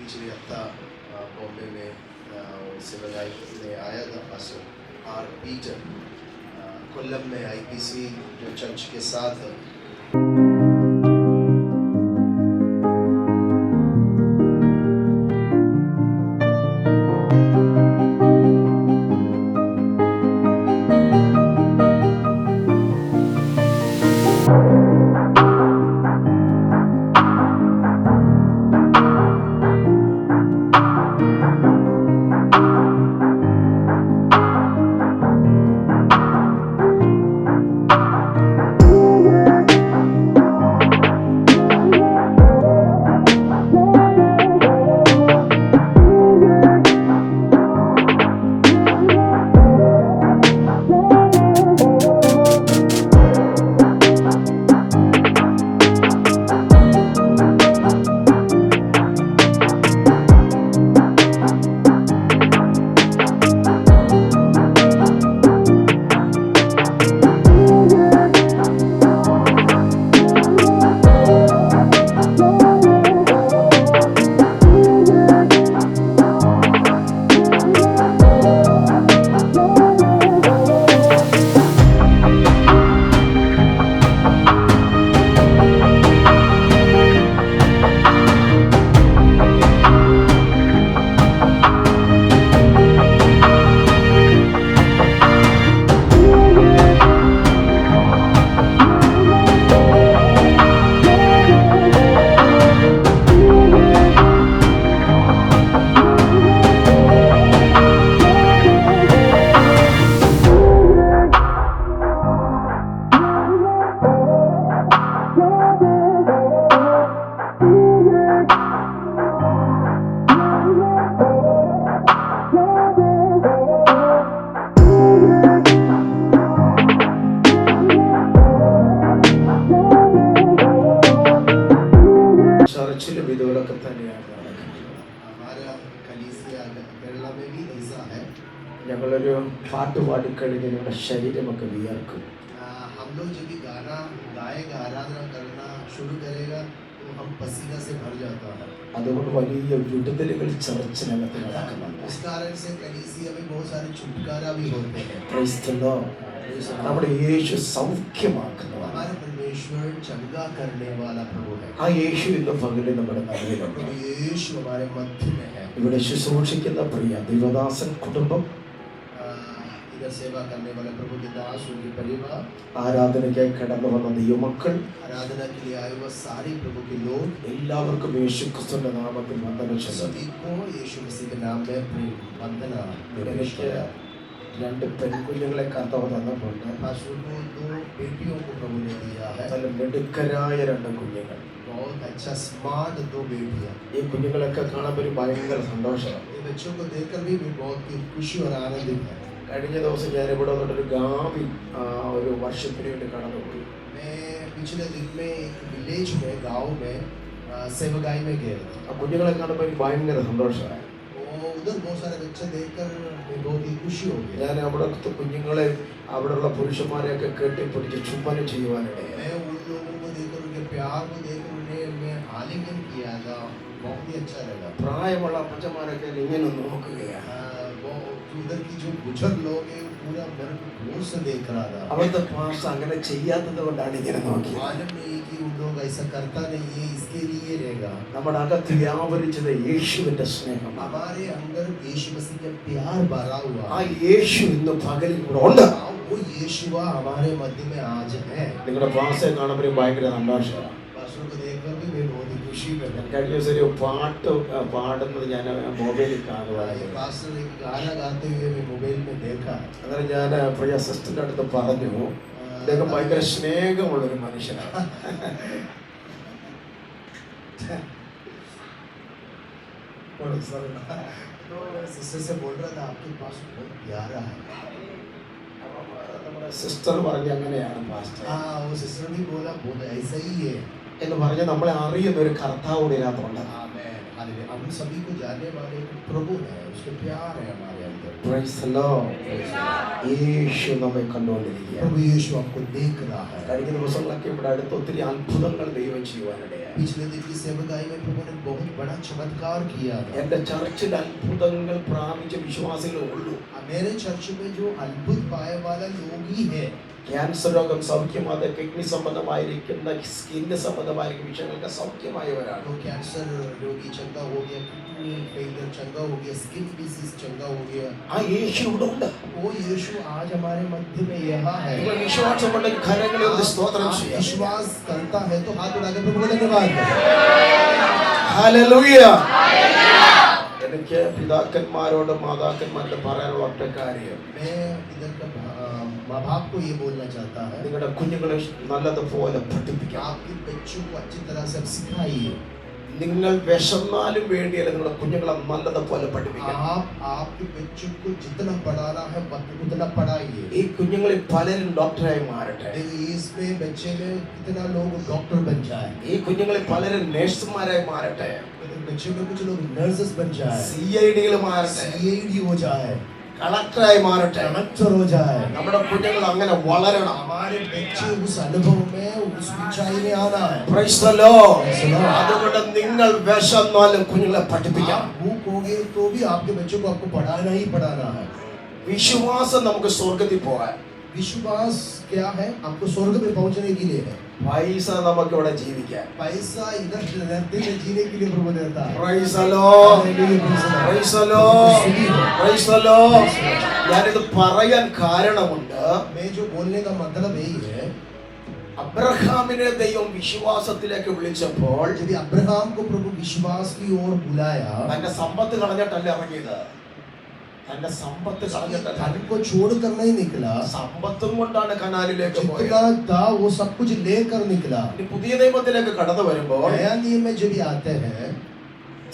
पिछले हफ्ता बॉम्बे में सेवागाई में आया था पास्टर आर पीटर, कोल्लम में आईपीसी जो चर्च के साथ चर्चिल विदोलक हमारा कलीसिया केरला में भी ऐसा है. ഞങ്ങളൊരു പാട്ട് പാടിക്കഴിഞ്ഞ് ഞങ്ങളുടെ ശരീരമൊക്കെ വിയർക്കും. हम लोग जब भी गाना गाएगा, आराधना करना शुरू करेगा तो हम पसीना से भर जाता है. അതുകൊണ്ട് വലിയ വിടുതലുകൾ ചർച്ചിനകത്ത് നടക്കുന്നുണ്ട്. इस कारण से कलीसिया में बहुत सारे छुटकारा भी होते हैं. Praise the Lord. നമ്മുടെ യേശു സൗഖ്യമാക്കുന്നവൻ. हमारा परमेश्वर चंगा करने वाला प्रभु है. ആ യേശു ഇന്ന് പകലിൽ നമ്മുടെ നടുവിലുണ്ട്. യേശു हमारे मध्य में है. ഇവിടെ ശുശ്രൂഷിക്കുന്ന പ്രിയ ദൈവദാസൻ കുടുംബം, इधर सेवा करने वाले प्रभु के दास, उनके परिवार, ആരാധനയ്ക്കായി കടന്നു വന്ന ദൈവമക്കൾ, आराधना के लिए आए हुए सारे प्रभु के लोग, എല്ലാവർക്കും യേശു ക്രിസ്തുവിന്റെ നാമത്തിൽ വന്ദനം ചെയ്യുന്നു. യേശു മസീഹ് के नाम में वंदना. എനിക്ക് രണ്ട് പെൺകുഞ്ഞുങ്ങളെ കർത്താവ് തന്നിട്ടുണ്ട്. बेटियों को प्रभु ने दिया है. നല്ല മിടുക്കരായ രണ്ട് കുഞ്ഞുങ്ങൾ. बहुत अच्छा स्मार्ट दो बेटियां. ഈ കുഞ്ഞുങ്ങളൊക്കെ കാണുമ്പോൾ ഒരു ഭയങ്കര സന്തോഷമാണ്. ഈ बच्चों को देखकर भी बहुत खुशी और आनंदित है. കഴിഞ്ഞ ദിവസം ഞാൻ ഇവിടെ വന്നിട്ടൊരു ഗാവി ഒരു വർഷത്തിന് വേണ്ടി കടന്നുപോയി. पिछले दिन में एक विलेज में गांव में सेवागाई में गए. ആ കുഞ്ഞുങ്ങളെ കാണുമ്പോൾ എനിക്ക് ഭയങ്കര സന്തോഷമായി. उधर बहुत सारे बच्चे देखकर बहुत ही खुशी हो गई. ഞാൻ അവിടുത്തെ കുഞ്ഞുങ്ങളെ അവിടെയുള്ള പുരുഷന്മാരെയൊക്കെ കെട്ടിപ്പിടിച്ച് ചുംബനം ചെയ്യുവാനിടയായി. मैं उन लोगों को देखकर उनके प्यार को देखकर उन्हें मैं आलिंगन किया था. बहुत ही अच्छा लगा. പ്രായമുള്ള അപ്പച്ചന്മാരൊക്കെ ഇങ്ങനെ നോക്കുകയാണ്. उधर की जो बुजुर्ग लोग हैं पूरा मेरे को गौर से देख रहा था. അവിടുത്തെ ഭാഷ അങ്ങനെ ചെയ്യാത്തത് കൊണ്ടാണ് ഇങ്ങനെ നോക്കിയത്. मालूम नहीं कि उन लोग ऐसा करता नहीं है, इसके लिए रहेगा. നമ്മുടെ അകത്ത് വ്യാപരിച്ചത് യേശുവിന്റെ സ്നേഹം. हमारे अंदर यीशु मसीह का प्यार भरा हुआ. ആ യേശു ഇന്ന് പകലിൽ ഇവിടെ ഉണ്ട്. वो यीशु हमारे मध्य में आज है. നിങ്ങളുടെ ഭാഷ കാണുമ്പോൾ ഭയങ്കര സന്തോഷമാണ്. ഭാഷയെ देखकर भी मैं बहुत ही खुशी में. കഴിഞ്ഞ ദിവസം ഒരു പാട്ട് പാടുന്നത് ഞാൻ മൊബൈലിൽ കാണുവായിരുന്നു. പാസ്റ്റർ एक गाना गाते हुए मैं मोबाइल में देखा. അന്നേരം ഞാൻ പ്രിയ സിസ്റ്ററിന്റെ അടുത്ത് പറഞ്ഞു, അദ്ദേഹം ഭയങ്കര സ്നേഹമുള്ള ഒരു മനുഷ്യനാണ്. तो सिस्टर से बोल रहा था आपके पास बहुत प्यारा है. നമ്മുടെ സിസ്റ്റർ പറഞ്ഞു അങ്ങനെയാണ് പാസ്റ്റർ. हाँ वो सिस्टर भी बोला बहुत ऐसा ही है എന്ന് പറഞ്ഞ് നമ്മളെ അറിയുന്ന ഒരു കർത്താവ് ഇതിനകത്തുണ്ട്. हम सभी को जानने वाले एक प्रभु है, उसके प्यार है हमारे अंदर। Praise the Lord. യേശു നമ്മെ കണ്ടുകൊണ്ടിരിക്കുകയാണ്. प्रभु यीशु आपको देख रहा है। കഴിഞ്ഞ ദിവസങ്ങളൊക്കെ ഇവിടെ അടുത്ത് ഒത്തിരി അത്ഭുതങ്ങൾ ദൈവം ചെയ്യുവാനിടയായി. पिछले दिन की सेवकाई में प्रभु ने बहुत बड़ा चमत्कार किया था। എന്റെ ചർച്ചിൽ അത്ഭുതങ്ങൾ പ്രാപിച്ച വിശ്വാസികളേ ഉള്ളൂ. मेरे चर्च में जो अद्भुत पाए वाला लोग ही है। ക്യാൻസർ രോഗം സൗഖ്യമാകാതെ കിഡ്നി സംബന്ധമായിരിക്കുന്ന സ്കിന്ന് സംബന്ധമായിരിക്കുന്ന വിഷയങ്ങൾക്ക് സൗഖ്യമായവരാണ്. तो कैंसर रोगी चंगा हो गया, किडनी फेलियर चंगा हो गया, स्किन डिसीज चंगा हो गया। ആ യേശു ഇവിടെ ഉണ്ട്. वो यीशु आज हमारे मध्य में यहाँ है। നിങ്ങൾ വിശ്വാസമുണ്ടെങ്കിൽ കരങ്ങളിൽ ഒരു സ്തോത്രം ചെയ്യാം. विश्वास करता है तो हाथ उठाकर प्रभु को धन्यवाद करें। ഹല്ലേലൂയ. എനിക്ക് പിതാക്കന്മാരോടും മാതാക്കന്മാരോടും പറയാനുള്ള ഒറ്റ കാര്യം, मैं इधर का माँ बाप को ये बोलना चाहता है, നിങ്ങളുടെ കുഞ്ഞുങ്ങളെ നല്ലതുപോലെ പഠിപ്പിക്കാം. आपके बच्चों को अच्छी तरह से सिखाइए। നിങ്ങൾ വിശന്നാലും വേണ്ടിയല്ല നിങ്ങളുടെ കുഞ്ഞുങ്ങളെ നല്ലതുപോലെ പഠിപ്പിക്കാം. आपके बच्चों को जितना पढ़ाना है उतना पढ़ाइए। ഈ കുഞ്ഞുങ്ങളിൽ പലരും ഡോക്ടറായി മാറട്ടെ. इसमें बच्चे में कितना लोग डॉक्टर बन जाए। ഈ കുഞ്ഞുങ്ങളിൽ പലരും നഴ്സുമാരായി മാറട്ടെ. बच्चे में कुछ लोग नर्सेस बन जाए, CID മാറട്ടെ, CID हो जाए, കളക്ടറായി മാറട്ടെ. कलेक्टर हो जाए। നമ്മുടെ കുഞ്ഞുങ്ങൾ അങ്ങനെ വളരണം. हमारे बच्चे उस अनुभव में, उस ऊंचाई में आना है। Praise the Lord. അതുകൊണ്ട് നിങ്ങൾ വിശന്നാലും കുഞ്ഞുങ്ങളെ പഠിപ്പിക്കാം. भूख होगी तो भी आपके बच्चों को आपको पढ़ाना ही पढ़ाना है। വിശ്വാസം നമുക്ക് സ്വർഗ്ഗത്തിൽ പോകാൻ. विश्वास क्या है? आपको स्वर्ग में पहुंचने के लिए है। പൈസ നമുക്ക് ഇവിടെ ജീവിക്കാൻ. पैसा इधर धरती में जीने के लिए प्रभु देता है। Praise the Lord. Praise the Lord. Praise the Lord. ഞാനിത് പറയാൻ കാരണമുണ്ട്. मैं जो बोलने का मतलब यही है, അബ്രഹാമിനെ ദൈവം വിശ്വാസത്തിലേക്ക് വിളിച്ചപ്പോൾ जब अब्राहम को प्रभु विश्वास की ओर बुलाया, തന്റെ സമ്പത്ത് കളഞ്ഞിട്ടല്ല ഇറങ്ങിയത്. തന്റെ സമ്പത്ത് കളഞ്ഞിട്ടല്ല, धन को छोड़कर नहीं निकला, സമ്പത്തും കൊണ്ടാണ് കനാലിലേക്ക് പോയത്. जितना था वो सब कुछ लेकर निकला। ഇനി പുതിയ നിയമത്തിലേക്ക് കടന്നു വരുമ്പോൾ नया नियम में जब आते हैं,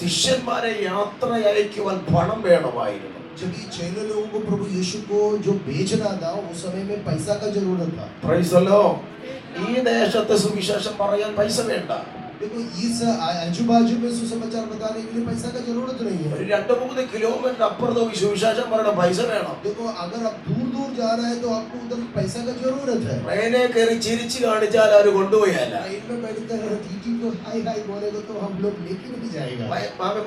ശിഷ്യന്മാരെ യാത്ര അയക്കുവാൻ പണം വേണമായിരുന്നു. जब ये 6 लोगों को प्रभु यीशु को जो बेचना था, उस समय में पैसा का जरूरत था। Praise the Lord. ഈ ദേശത്തെ സുവിശേഷം പറയാൻ പൈസ വേണ്ട. देखो इस आजू बाजू में सुसमाचार बताने के लिए पैसा का जरूरत नहीं है। ഒരു 2-3 കിലോമീറ്റർ അപ്പുറത്ത് സുവിശേഷം പറയണ പൈസ വേണം. देखो अगर आप दूर दूर जा रहे हैं तो आपको उधर पैसा का जरूरत है। ട്രെയിനെ കയറി ചിരിച്ചു കാണിച്ചാൽ അവർ കൊണ്ടുപോയല്ല. ट्रेन में बैठकर टीटी को हाय हाय बोलेगा तो हम लोग लेके नहीं जाएगा।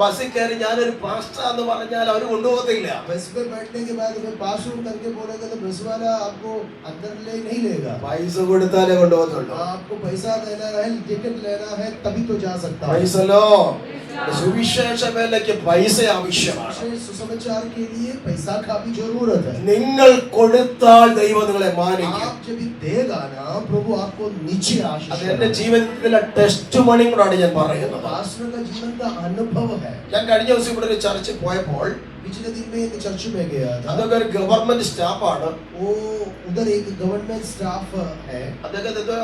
ബസ്സിൽ കയറി ഞാനൊരു പാസ്റ്റർ എന്ന് പറഞ്ഞാൽ അവർ കൊണ്ടുപോകത്തില്ല. बस में बैठने के बाद में पास करके बोलेगा तो बस वाला आपको अंदर ले नहीं लेगा। പൈസ കൊടുത്താലേ കൊണ്ടുപോകത്തുള്ളൂ. आपको पैसा देना है, टिकट लेना है, तभी तो जा सकता है। Praise the Lord. സുവിശേഷ വേലയ്ക്ക് പൈസ ആവശ്യമാണ്. सुसमाचार के लिए पैसा का भी जरूरत है। നിങ്ങൾ കൊടുത്താൽ ദൈവം നിങ്ങളെ മാനിക്കും. आप जब देगा ना, प्रभु आपको नीचे आशीष അത് എന്റെ ജീവിതത്തിലെ ടെസ്റ്റ് മണി കൂടാണ് ഞാൻ പറയുന്നത്. पास्टर का जीवन का अनुभव है। ഞാൻ കഴിഞ്ഞ ദിവസം ഇവിടെ ഒരു ചർച്ചിൽ പോയപ്പോൾ पिछले दिन में एक चर्च में गया था। അതൊക്കെ ഒരു ഗവൺമെന്റ് സ്റ്റാഫാണ്. वो उधर एक गवर्नमेंट स्टाफ है। അദ്ദേഹത്തെ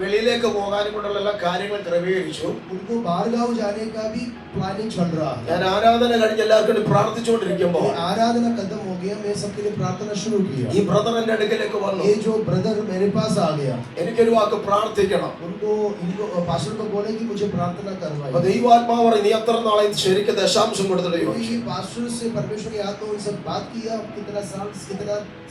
വെളിയിലേക്ക് പോകാനും കൊണ്ടുള്ള എല്ലാ കാര്യങ്ങളും ക്രമീകരിച്ചു. उनको बाहर गांव जाने का भी प्लानिंग चल रहा है। ഞാൻ ആരാധന കഴിഞ്ഞ് എല്ലാവർക്കും വേണ്ടി പ്രാർത്ഥിച്ചുകൊണ്ടിരിക്കുമ്പോൾ आराधना खत्म हो गया, मैं सबके लिए प्रार्थना शुरू किया। ഈ ബ്രദർ എന്റെ അടുക്കലേക്ക് വന്നു. ये जो ब्रदर मेरे पास आ गया, എനിക്കൊരു വാക്ക് പ്രാർത്ഥിക്കണം. इनको पास्टर को बोले कि मुझे प्रार्थना करवाइए। അപ്പൊ ദൈവാത്മാവ് പറഞ്ഞു, നീ എത്ര നാളെ ശരിക്കും ദശാംശം കൊടുത്തിട്ട് तो ചോദിച്ചു. ये पास्टर से परमेश्वर के आत्मा उनसे बात किया, कितना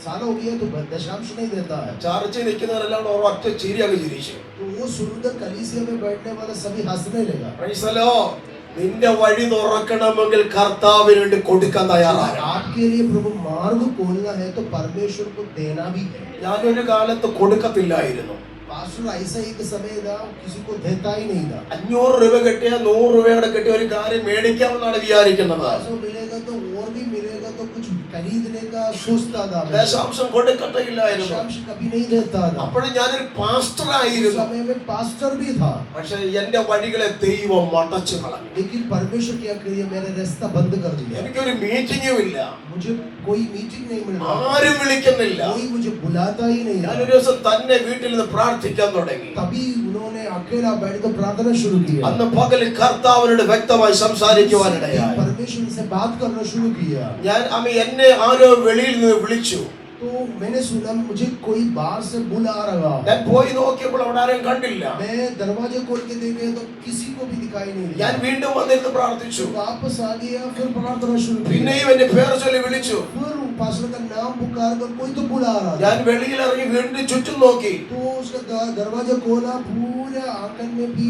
साल हो गया तो दशांश नहीं देता है। ചർച്ചയിൽ നിൽക്കുന്നവരെല്ലാം ഒരൊറ്റ ചിരിയൊക്കെ ചിരിച്ചു. तो वो सुनकर कलीसिया में बैठने वाला सभी हंसने लगा। Praise the Lord. നിന്റെ വഴി തുറക്കണമെങ്കിൽ കർത്താവിന് വേണ്ടി കൊടുക്കാൻ തയ്യാറാണ്. आपके लिए प्रभु मार्ग खोलना है तो परमेश्वर को देना भी है। ഞാനൊരു കാലത്ത് കൊടുക്കത്തില്ലായിരുന്നു. पास्टर ऐसा एक समय था, किसी को देता ही नहीं था। 500 രൂപ കിട്ടിയ 100 രൂപയുടെ കിട്ടിയ ഒരു കാര്യം മേടിക്കാമെന്നാണ് വിചാരിക്കുന്നത്. पैसा मिलेगा तो और भी मिलेगा तो कुछ खरीदने का सोचता था। ദശാംശം കൊടുക്കത്തില്ലായിരുന്നു. दशांश कभी नहीं देता था। അപ്പോഴും ഞാനൊരു പാസ്റ്റർ उस ആയിരുന്നു. समय में पास्टर भी था, പക്ഷെ എന്റെ വഴികളെ ദൈവം മടച്ചു കളഞ്ഞു. लेकिन परमेश्वर क्या किया, मेरा रास्ता बंद कर दिया। എനിക്കൊരു മീറ്റിംഗും ഇല്ല, मुझे कोई मीटिंग नहीं मिल रहा, ആരും വിളിക്കുന്നില്ല. कोई मुझे बुलाता ही नहीं। ഞാനൊരു ദിവസം തന്നെ വീട്ടിൽ നിന്ന് പ്രാർത്ഥിക്കാൻ തുടങ്ങി. तभी उन्होंने अकेला बैठकर प्रार्थना शुरू किया। അന്ന് പകൽ കർത്താവിനോട് വ്യക്തമായി സംസാരിക്കുവാനിടയായി. परमेश्वर से बात करना शुरू किया। ഞാൻ എന്നെ ആരോ വെളിയിൽ നിന്ന് വിളിച്ചു. तो मैंने सुना मुझे कोई बाहर से बुला रहा है। ഞാൻ പോയി നോക്കിയപ്പോൾ അവിടെ ആരെയും കണ്ടില്ല. मैं दरवाजे खोल के देखे तो किसी को भी दिखाई नहीं ഞാൻ दिया। വീണ്ടും വന്നിരുന്ന് പ്രാർത്ഥിച്ചു. वापस आ गया, फिर प्रार्थना शुरू की। പിന്നെയും എന്നെ പേര് ചൊല്ലി വിളിച്ചു. फिर पास्टर का नाम पुकार कर कोई तो बुला रहा था। ഞാൻ വെളിയിൽ ഇറങ്ങി വീണ്ടും ചുറ്റും നോക്കി. तो उसका दरवाजा खोला, पूरे आंगन में भी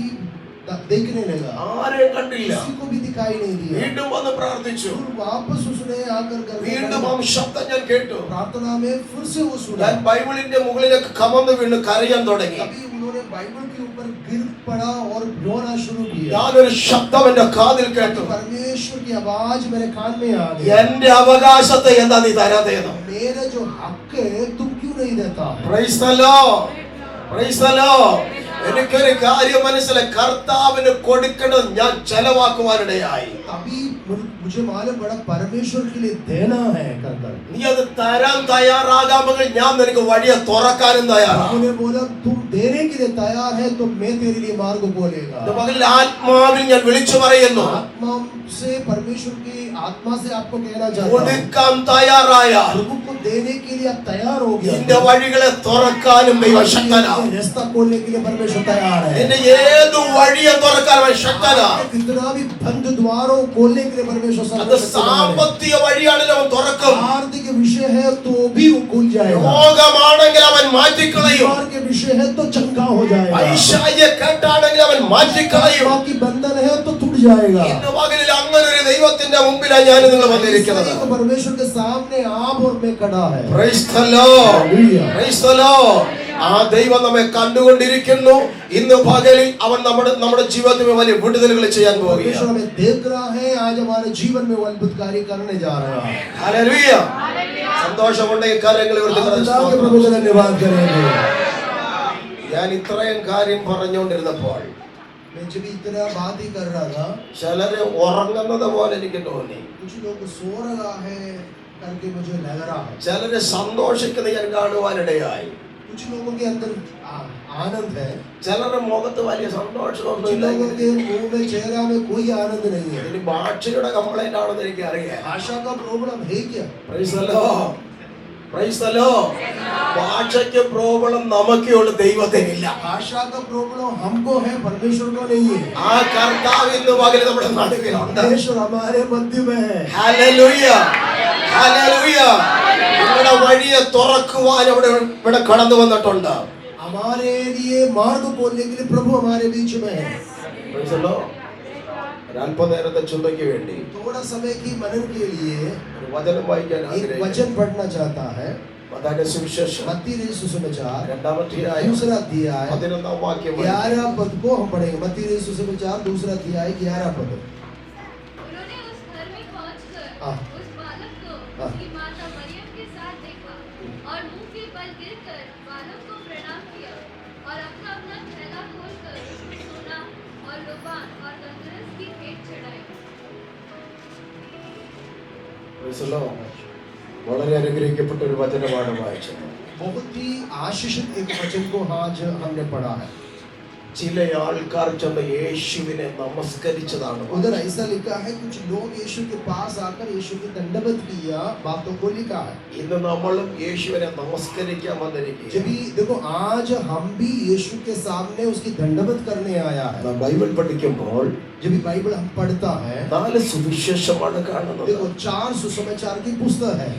देखने लगा, ആരെയും കണ്ടില്ല. किसी को भी दिखाई नहीं दिया। വീണ്ടും വന്ന് പ്രാർത്ഥിച്ചു. फिर वापस उसने आकर വീണ്ടും ആ ശബ്ദം ഞാൻ കേട്ടു. प्रार्थना में फिर से वो सुना। ഞാൻ ബൈബിളിന്റെ മുകളിലേക്ക് കമന്ന് വീണ് കരയാൻ തുടങ്ങി. अभी उन्होंने बाइबल के ऊपर गिर पड़ा और रोना शुरू किया। ഞാനൊരു ശബ്ദം എന്റെ കാതിൽ കേട്ടു. परमेश्वर की आवाज मेरे कान में आ गई। എന്റെ അവകാശത്തെ എന്താ നീ തരാതെന്ന്. मेरा जो हक है तुम क्यों नहीं देता है? Praise the Lord, price the Lord. എനിക്കൊരു കാര്യം മനസ്സിലായി, കർത്താവിന് കൊടുക്കേണ്ടത് ഞാൻ ചെലവാക്കുവാനിടയായി. अभी मुझे मालूम पड़ा परमेश्वर के लिए देना है कर कर। നീ അത് തരാൻ തയ്യാറാകാമെങ്കിൽ ഞാൻ നിനക്ക് വഴിയെ തുറക്കാനും തയ്യാറാണ്. उन्होंने बोला तुम देने के लिए तैयार है तो मैं तेरे लिए मार्ग खोलेगा। ഇത് പകൽ ആത്മാവിൽ ഞാൻ വിളിച്ചു പറയുന്നു, आत्मा से परमेश्वर की आत्मा से आपको कहना चाहता हूं, കൊടുക്കാൻ തയ്യാറായാൽ प्रभु को देने के लिए आप तैयार हो गया, നിന്റെ വഴികളെ തുറക്കാനും ദൈവശക്തനാണ്. रास्ता खोलने के लिए परमेश्वर तैयार है। നിന്റെ ഏത് വഴിയെ തുറക്കാൻ അവൻ ശക്തനാണ്. कितना भी बंद द्वारों खोलने के लिए परमेश्वर അത് सर्वशक्तिमान है। സാമ്പത്തിക വഴിയാണെങ്കിൽ അവൻ തുറക്കും. आर्थिक विषय है तो भी वो खुल जाएगा। രോഗമാണെങ്കിൽ അവൻ മാറ്റിക്കളയും. बीमार के विषय है तो चंगा हो जाएगा। പൈശാചിക കെട്ടാണെങ്കിൽ അവൻ മാറ്റിക്കളയും. की बंधन है तो टूट जाएगा। ഇന്ന് പകലിൽ അങ്ങനെ ഒരു ദൈവത്തിന്റെ മുമ്പിലാണ് ഞാൻ നിങ്ങൾ വന്നിരിക്കുന്നത്. तो परमेश्वर के सामने आप और मैं खड़ा है। Praise the Lord. Praise the Lord. ആ ദൈവം നമ്മെ കണ്ടുകൊണ്ടിരിക്കുന്നു. ഇന്ന് പകലിൽ അവൻ നമ്മുടെ ജീവിതത്തിൽ വലിയ വിടുതലുകൾ ചെയ്യാൻ പോവുകയാണ്. परमेश्वर हमें देख रहा है, आज हमारे जीवन में वो अद्भुत कार्य करने जा रहा है। ഹല്ലേലൂയ. സന്തോഷമുണ്ടെങ്കിൽ കരങ്ങൾ ഉയർത്തി प्रभु का धन्यवाद करेंगे। ഞാൻ ഇത്രയും കാര്യം പറഞ്ഞുകൊണ്ടിരുന്നപ്പോൾ मैं जब इतना बात ही कर रहा था, ചിലര് ഉറങ്ങുന്നത് പോലെ എനിക്ക് തോന്നി. कुछ लोग सो रहा है करके मुझे लग रहा है। ചിലര് സന്തോഷിക്കുന്നത് ഞാൻ കാണുവാനിടയായി. कुछ लोगों के अंदर आनंद है, ചിലരുടെ മുഖത്ത് വലിയ कुछ സന്തോഷമൊന്നുമില്ല. लोगों के मुंह में, चेहरा में कोई आनंद नहीं है। ഇതിന് ഭാഷയുടെ കംപ്ലൈന്റ് ആണെന്ന് എനിക്ക് അറിയാം. भाषा का प्रॉब्लम है क्या? Praise the Lord. Praise the Lord. ഭാഷയ്ക്ക് പ്രോബ്ലം നമുക്കേ ഉള്ളൂ, ദൈവത്തിനില്ല. भाषा का प्रॉब्लम हमको है, परमेश्वर को नहीं है। ആ കർത്താവ് ഇന്ന് പകൽ നമ്മുടെ നടുവിലുണ്ട്. परमेश्वर हमारे मध्य में है। Hallelujah, hallelujah. നമ്മുടെ വഴിയെ തുറക്കുവാൻ ഇവിടെ കടന്നു വന്നിട്ടുണ്ട്. हमारे लिए मार्ग खोलने के लिए प्रभु हमारे बीच में है। Praise the Lord. അല്പനേരത്തെ ചിന്തയ്ക്ക് വേണ്ടി थोड़ा समय की मनन के लिए ഒരു വചനം വായിക്കാൻ एक ആഗ്രഹിക്കുന്നു. वचन पढ़ना चाहता है। മത്തായിയുടെ സുവിശേഷം मत्ती सुसमाचार 2-ാം അധ്യായം दूसरा अध्याय 11-ാം വാക്യം. 11 पद को हम पढ़ेंगे। मत्ती सुसमाचार दूसरा अध्याय 11 पद। उन्होंने उस घर में पहुंचकर हाँ। उस बालक को हाँ। उसकी माता मरियम के साथ देखा और मुंह के बल गिरकर बालक को प्रणाम किया और अपना अपना थैला खोलकर उसमें सोना और लोबान और तंदुरुस्त की भेंट चढ़ाई। Praise the Lord. വളരെ അനുഗ്രഹിക്കപ്പെട്ട ഒരു വചനമാണ് വായിച്ചത്. बहुत ही आशीषित एक वचन को आज हमने पढ़ा है। ചില ആൾക്കാർ ചെന്ന് യേശുവിനെ നമസ്കരിച്ചതാണ്. उधर ऐसा लिखा है, कुछ लोग यीशु के पास आकर यीशु की दंडवत किया, बातों को लिखा है। ഇന്ന് നമ്മളും യേശുവിനെ നമസ്കരിക്കാൻ വന്നിരിക്കുകയാണ്. जब भी देखो, आज हम भी यीशु के सामने उसकी दंडवत करने आया है। ബൈബിൾ പഠിക്കുമ്പോൾ जब भी बाइबल हम पढ़ता है, 4 സുവിശേഷമാണ് കാണുന്നത്. देखो 4 सुसमाचार की पुस्तक है।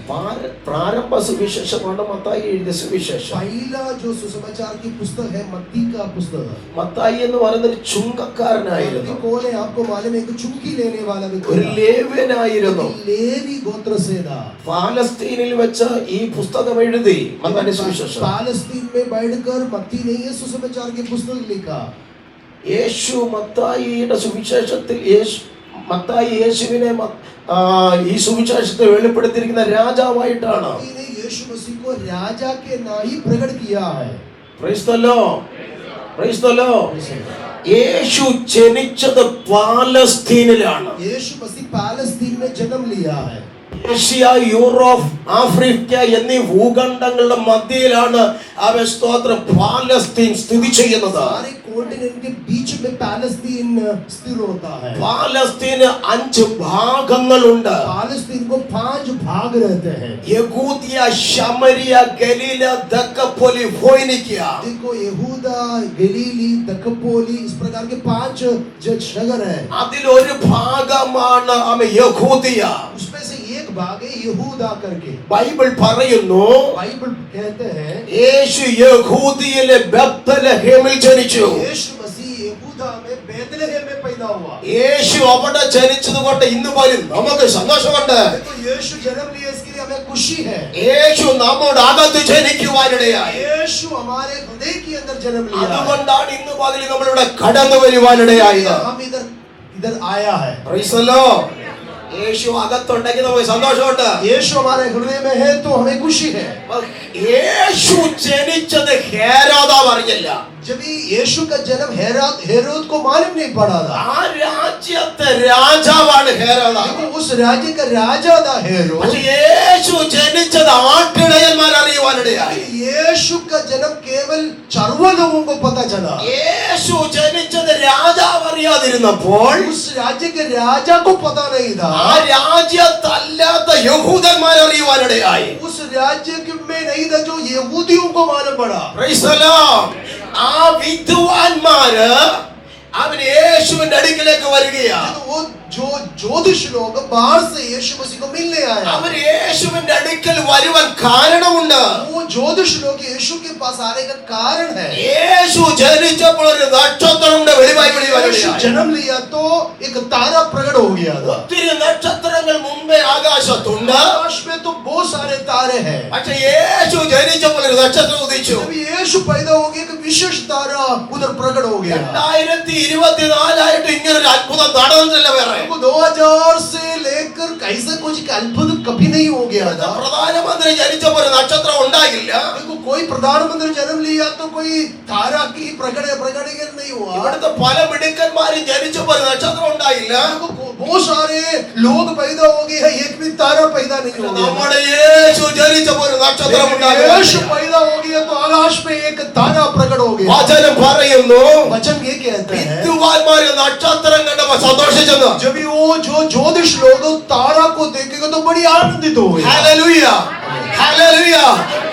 പ്രാരംഭ സുവിശേഷമാണ് മത്തായി എഴുതിയ സുവിശേഷം. पहला जो सुसमाचार की पुस्तक है मत्ती का पुस्तक है। മത്തായി എന്ന് പറയുന്നത് ഒരു ചുങ്കക്കാരനായിരുന്നു, मत्ती कौन है आपको मालूम है? एक चुंकी लेने वाला व्यक्ति ഒരു था। ലേവ്യനായിരുന്നു. एक लेवी गोत्र से था। ഫലസ്തീനിൽ വെച്ച് ഈ പുസ്തകം എഴുതി മത്തായിയുടെ സുവിശേഷം. पालस्तीन में बैठकर मत्ती ने ये सुसमाचार की पुस्तक लिखा। യേശു മത്തായിയുടെ സുവിശേഷത്തിൽ മത്തായി യേശുവിനെ ഈ സുവിശേഷത്തെ വെളിപ്പെടുത്തിയിരിക്കുന്ന രാജാവായിട്ടാണ്. मत्ती ने यीशु मसीह को राजा के नाम ही प्रकट किया है। Praise the Lord. Praise the Lord. യേശു ജനിച്ചത് പാലസ്തീനിലാണ്. यीशु मसीह पालस्तीन में जन्म लिया है। ഏഷ്യ, യൂറോപ്പ്, ആഫ്രിക്ക എന്നീ ഭൂഖണ്ഡങ്ങളുടെ മധ്യയിലാണ് പാലസ്തീൻ സ്ഥിതി ചെയ്യുന്നത്. सारे कॉन्टिनेंट के बीच में पैलेस्तीन स्थिर होता है। പാലസ്തീന് 5 ഭാഗങ്ങളുണ്ട്. पैलेस्तीन को 5 भाग रहते हैं। യഹൂദിയ, ശമരിയ, ഗലീല, ദക്കപ്പൊലി, ഫോയിനിക്യ. देखो यहूदा, गलीली, दक्कपोली, इस प्रकार के 5 जगह है। അതിലൊരു ഭാഗമാണ് യഹൂദിയ. उसमें से एक भाग है यहूदा करके। ബൈബിൾ പറയുന്നു बाइबल कहते हैं യേശു യഹൂദിയിലെ ബേത്ലഹേമിൽ ജനിച്ചു. यीशु मसीह यहूदा में बेथलेहम में पैदा हुआ। യേശു അവിടെ ജനിച്ചതുകൊണ്ട് ഇന്ന് പോലും നമുക്ക് സന്തോഷമുണ്ട്. देखो यीशु जन्म लिया, इसके लिए हमें खुशी है। യേശു നമ്മുടെ അകത്ത് ജനിക്കുവാനിടയായി. यीशु हमारे हृदय के अंदर जन्म लिया। അതുകൊണ്ടാണ് ഇന്ന് പകൽ നമ്മളിവിടെ കടന്നു വരുവാനിടയായത്. हम इधर आया है। Praise the lord. യേശു അകത്തുണ്ടെങ്കിൽ നമുക്ക് സന്തോഷമുണ്ട്. यीशु हमारे हृदय में है तो हमें खुशी है। യേശു ജനിച്ചത് ഹേരോദാവ് അറിഞ്ഞില്ല. जब यीशु का जन्म हेरोद को मालूम नहीं पड़ा था। ആ രാജ്യത്തെ രാജാവാണ് ഹേരോദാവ്. देखो उस राज्य का राजा था हेरोद। പക്ഷേ യേശു ജനിച്ചത് ആട്ടിടയന്മാർ അറിയുവാനിടയായി. यीशु का जन्म केवल चरवा लोगों को पता चला। യേശു ജനിച്ചത് രാജാവ് അറിയാതിരുന്നപ്പോൾ उस राज्य के राजा को पता नहीं था। ആ രാജ്യത്തല്ലാത്ത യഹൂദന്മാർ അറിയുവാനിടയായി. उस राज्य में नहीं था जो यहूदियों को मालूम पड़ा। Price the Lord. ആ വിദ്വാൻമാര് അവൻ യേശുവിന്റെ അടുക്കലേക്ക് വരികയാണ്. वो जो ज्योतिष लोग बाहर से यीशु मसीह को मिलने आए। അവർ യേശുവിന്റെ അടുക്കൽ വരുവാൻ കാരണമുണ്ട്. वो ज्योतिष लोग यीशु के पास आने का कारण है। യേശു ജനിച്ചപ്പോൾ ഒരു നക്ഷത്രങ്ങളുടെ വെളിവായി यीशु जन्म लिया तो एक तारा प्रकट हो गया था। ഒത്തിരി നക്ഷത്രങ്ങൾ മുമ്പേ ആകാശത്തുണ്ട്. आकाश में तो बहुत सारे तारे हैं। പക്ഷേ യേശു ജനിച്ചപ്പോൾ ഒരു നക്ഷത്രം ഉദിച്ചു. जब यीशु पैदा हो गया, एक विशेष तारा उधर प्रकट हो गया। 2024 ഇങ്ങനൊരു അത്ഭുതം നടന്നിട്ടില്ല വേറെ. 2000 से लेकर कैसे कुछ अद्भुत कभी नहीं हो गया था। പ്രധാനമന്ത്രി ജനിച്ചപ്പോൾ ഒരു നക്ഷത്രം ഉണ്ടാകില്ല. देखो कोई प्रधानमंत्री जन्म लिया तो कोई तारा की प्रकट नहीं हुआ। ഇവിടുത്തെ പല മിടുക്കന്മാരും ജനിച്ചപ്പോൾ ഒരു നക്ഷത്രം ഉണ്ടായില്ല. बहुत सारे लोग पैदा हो गए हैं, एक भी तारा पैदा नहीं हुआ। നമ്മുടെ യേശു ജനിച്ചപ്പോൾ ഒരു നക്ഷത്രം यीशु पैदा हो गया तो आकाश में एक तारा प्रकट हो गया। വചനം പറയുന്നു वचन ये कहते हैं വിദ്വാൻമാര് നക്ഷത്രം കണ്ടപ്പോൾ സന്തോഷിച്ചെന്ന്. जब वो जो ज्योतिष लोग तारा को देखेंगे तो बड़ी आनंदित हो गए। Hallelujah, hallelujah.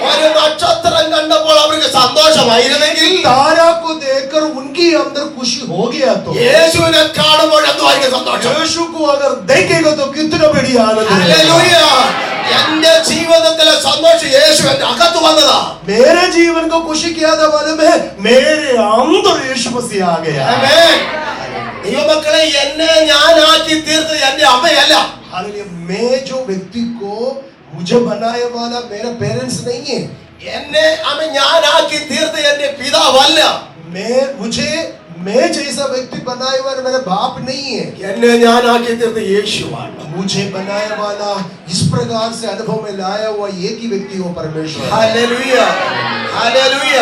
ഒരു നക്ഷത്രം കണ്ടപ്പോൾ അവർക്ക് സന്തോഷമായിരുന്നെങ്കിൽ तारा को देखकर उनकी अंदर खुशी हो गया तो യേശുവിനെ കാണുമ്പോൾ എന്തായിരിക്കും സന്തോഷം? यीशु को अगर देखेगा तो कितना बड़ी आनंद है। ഹല്ലേലൂയ. എന്റെ ജീവിതത്തിലെ സന്തോഷം യേശു എന്റെ അകത്ത് വന്നതാ. मेरे जीवन को खुशी क्या था मालूम है? मेरे अंदर यीशु मसीह आ गया। ആമേൻ. ദൈവമക്കളെ, എന്നെ ഞാനാക്കി തീർത്തത് എന്റെ അമ്മയല്ല. हालेलुया। मैं जो व्यक्ति को मुझे बनाने वाला मेरा पेरेंट्स नहीं है। എന്നെ ഞാനാക്കി തീർത്തത് എന്റെ പിതാവല്ല. मैं जैसा व्यक्ति बनाए वाला मेरा बाप नहीं है। എന്നെ ഞാനാക്കി തീർത്തത് യേശുവാണ്. मुझे बनाने वाला इस प्रकार से अनुभव में लाया हुआ एक ही व्यक्ति हो परमेश्वर। Hallelujah, hallelujah,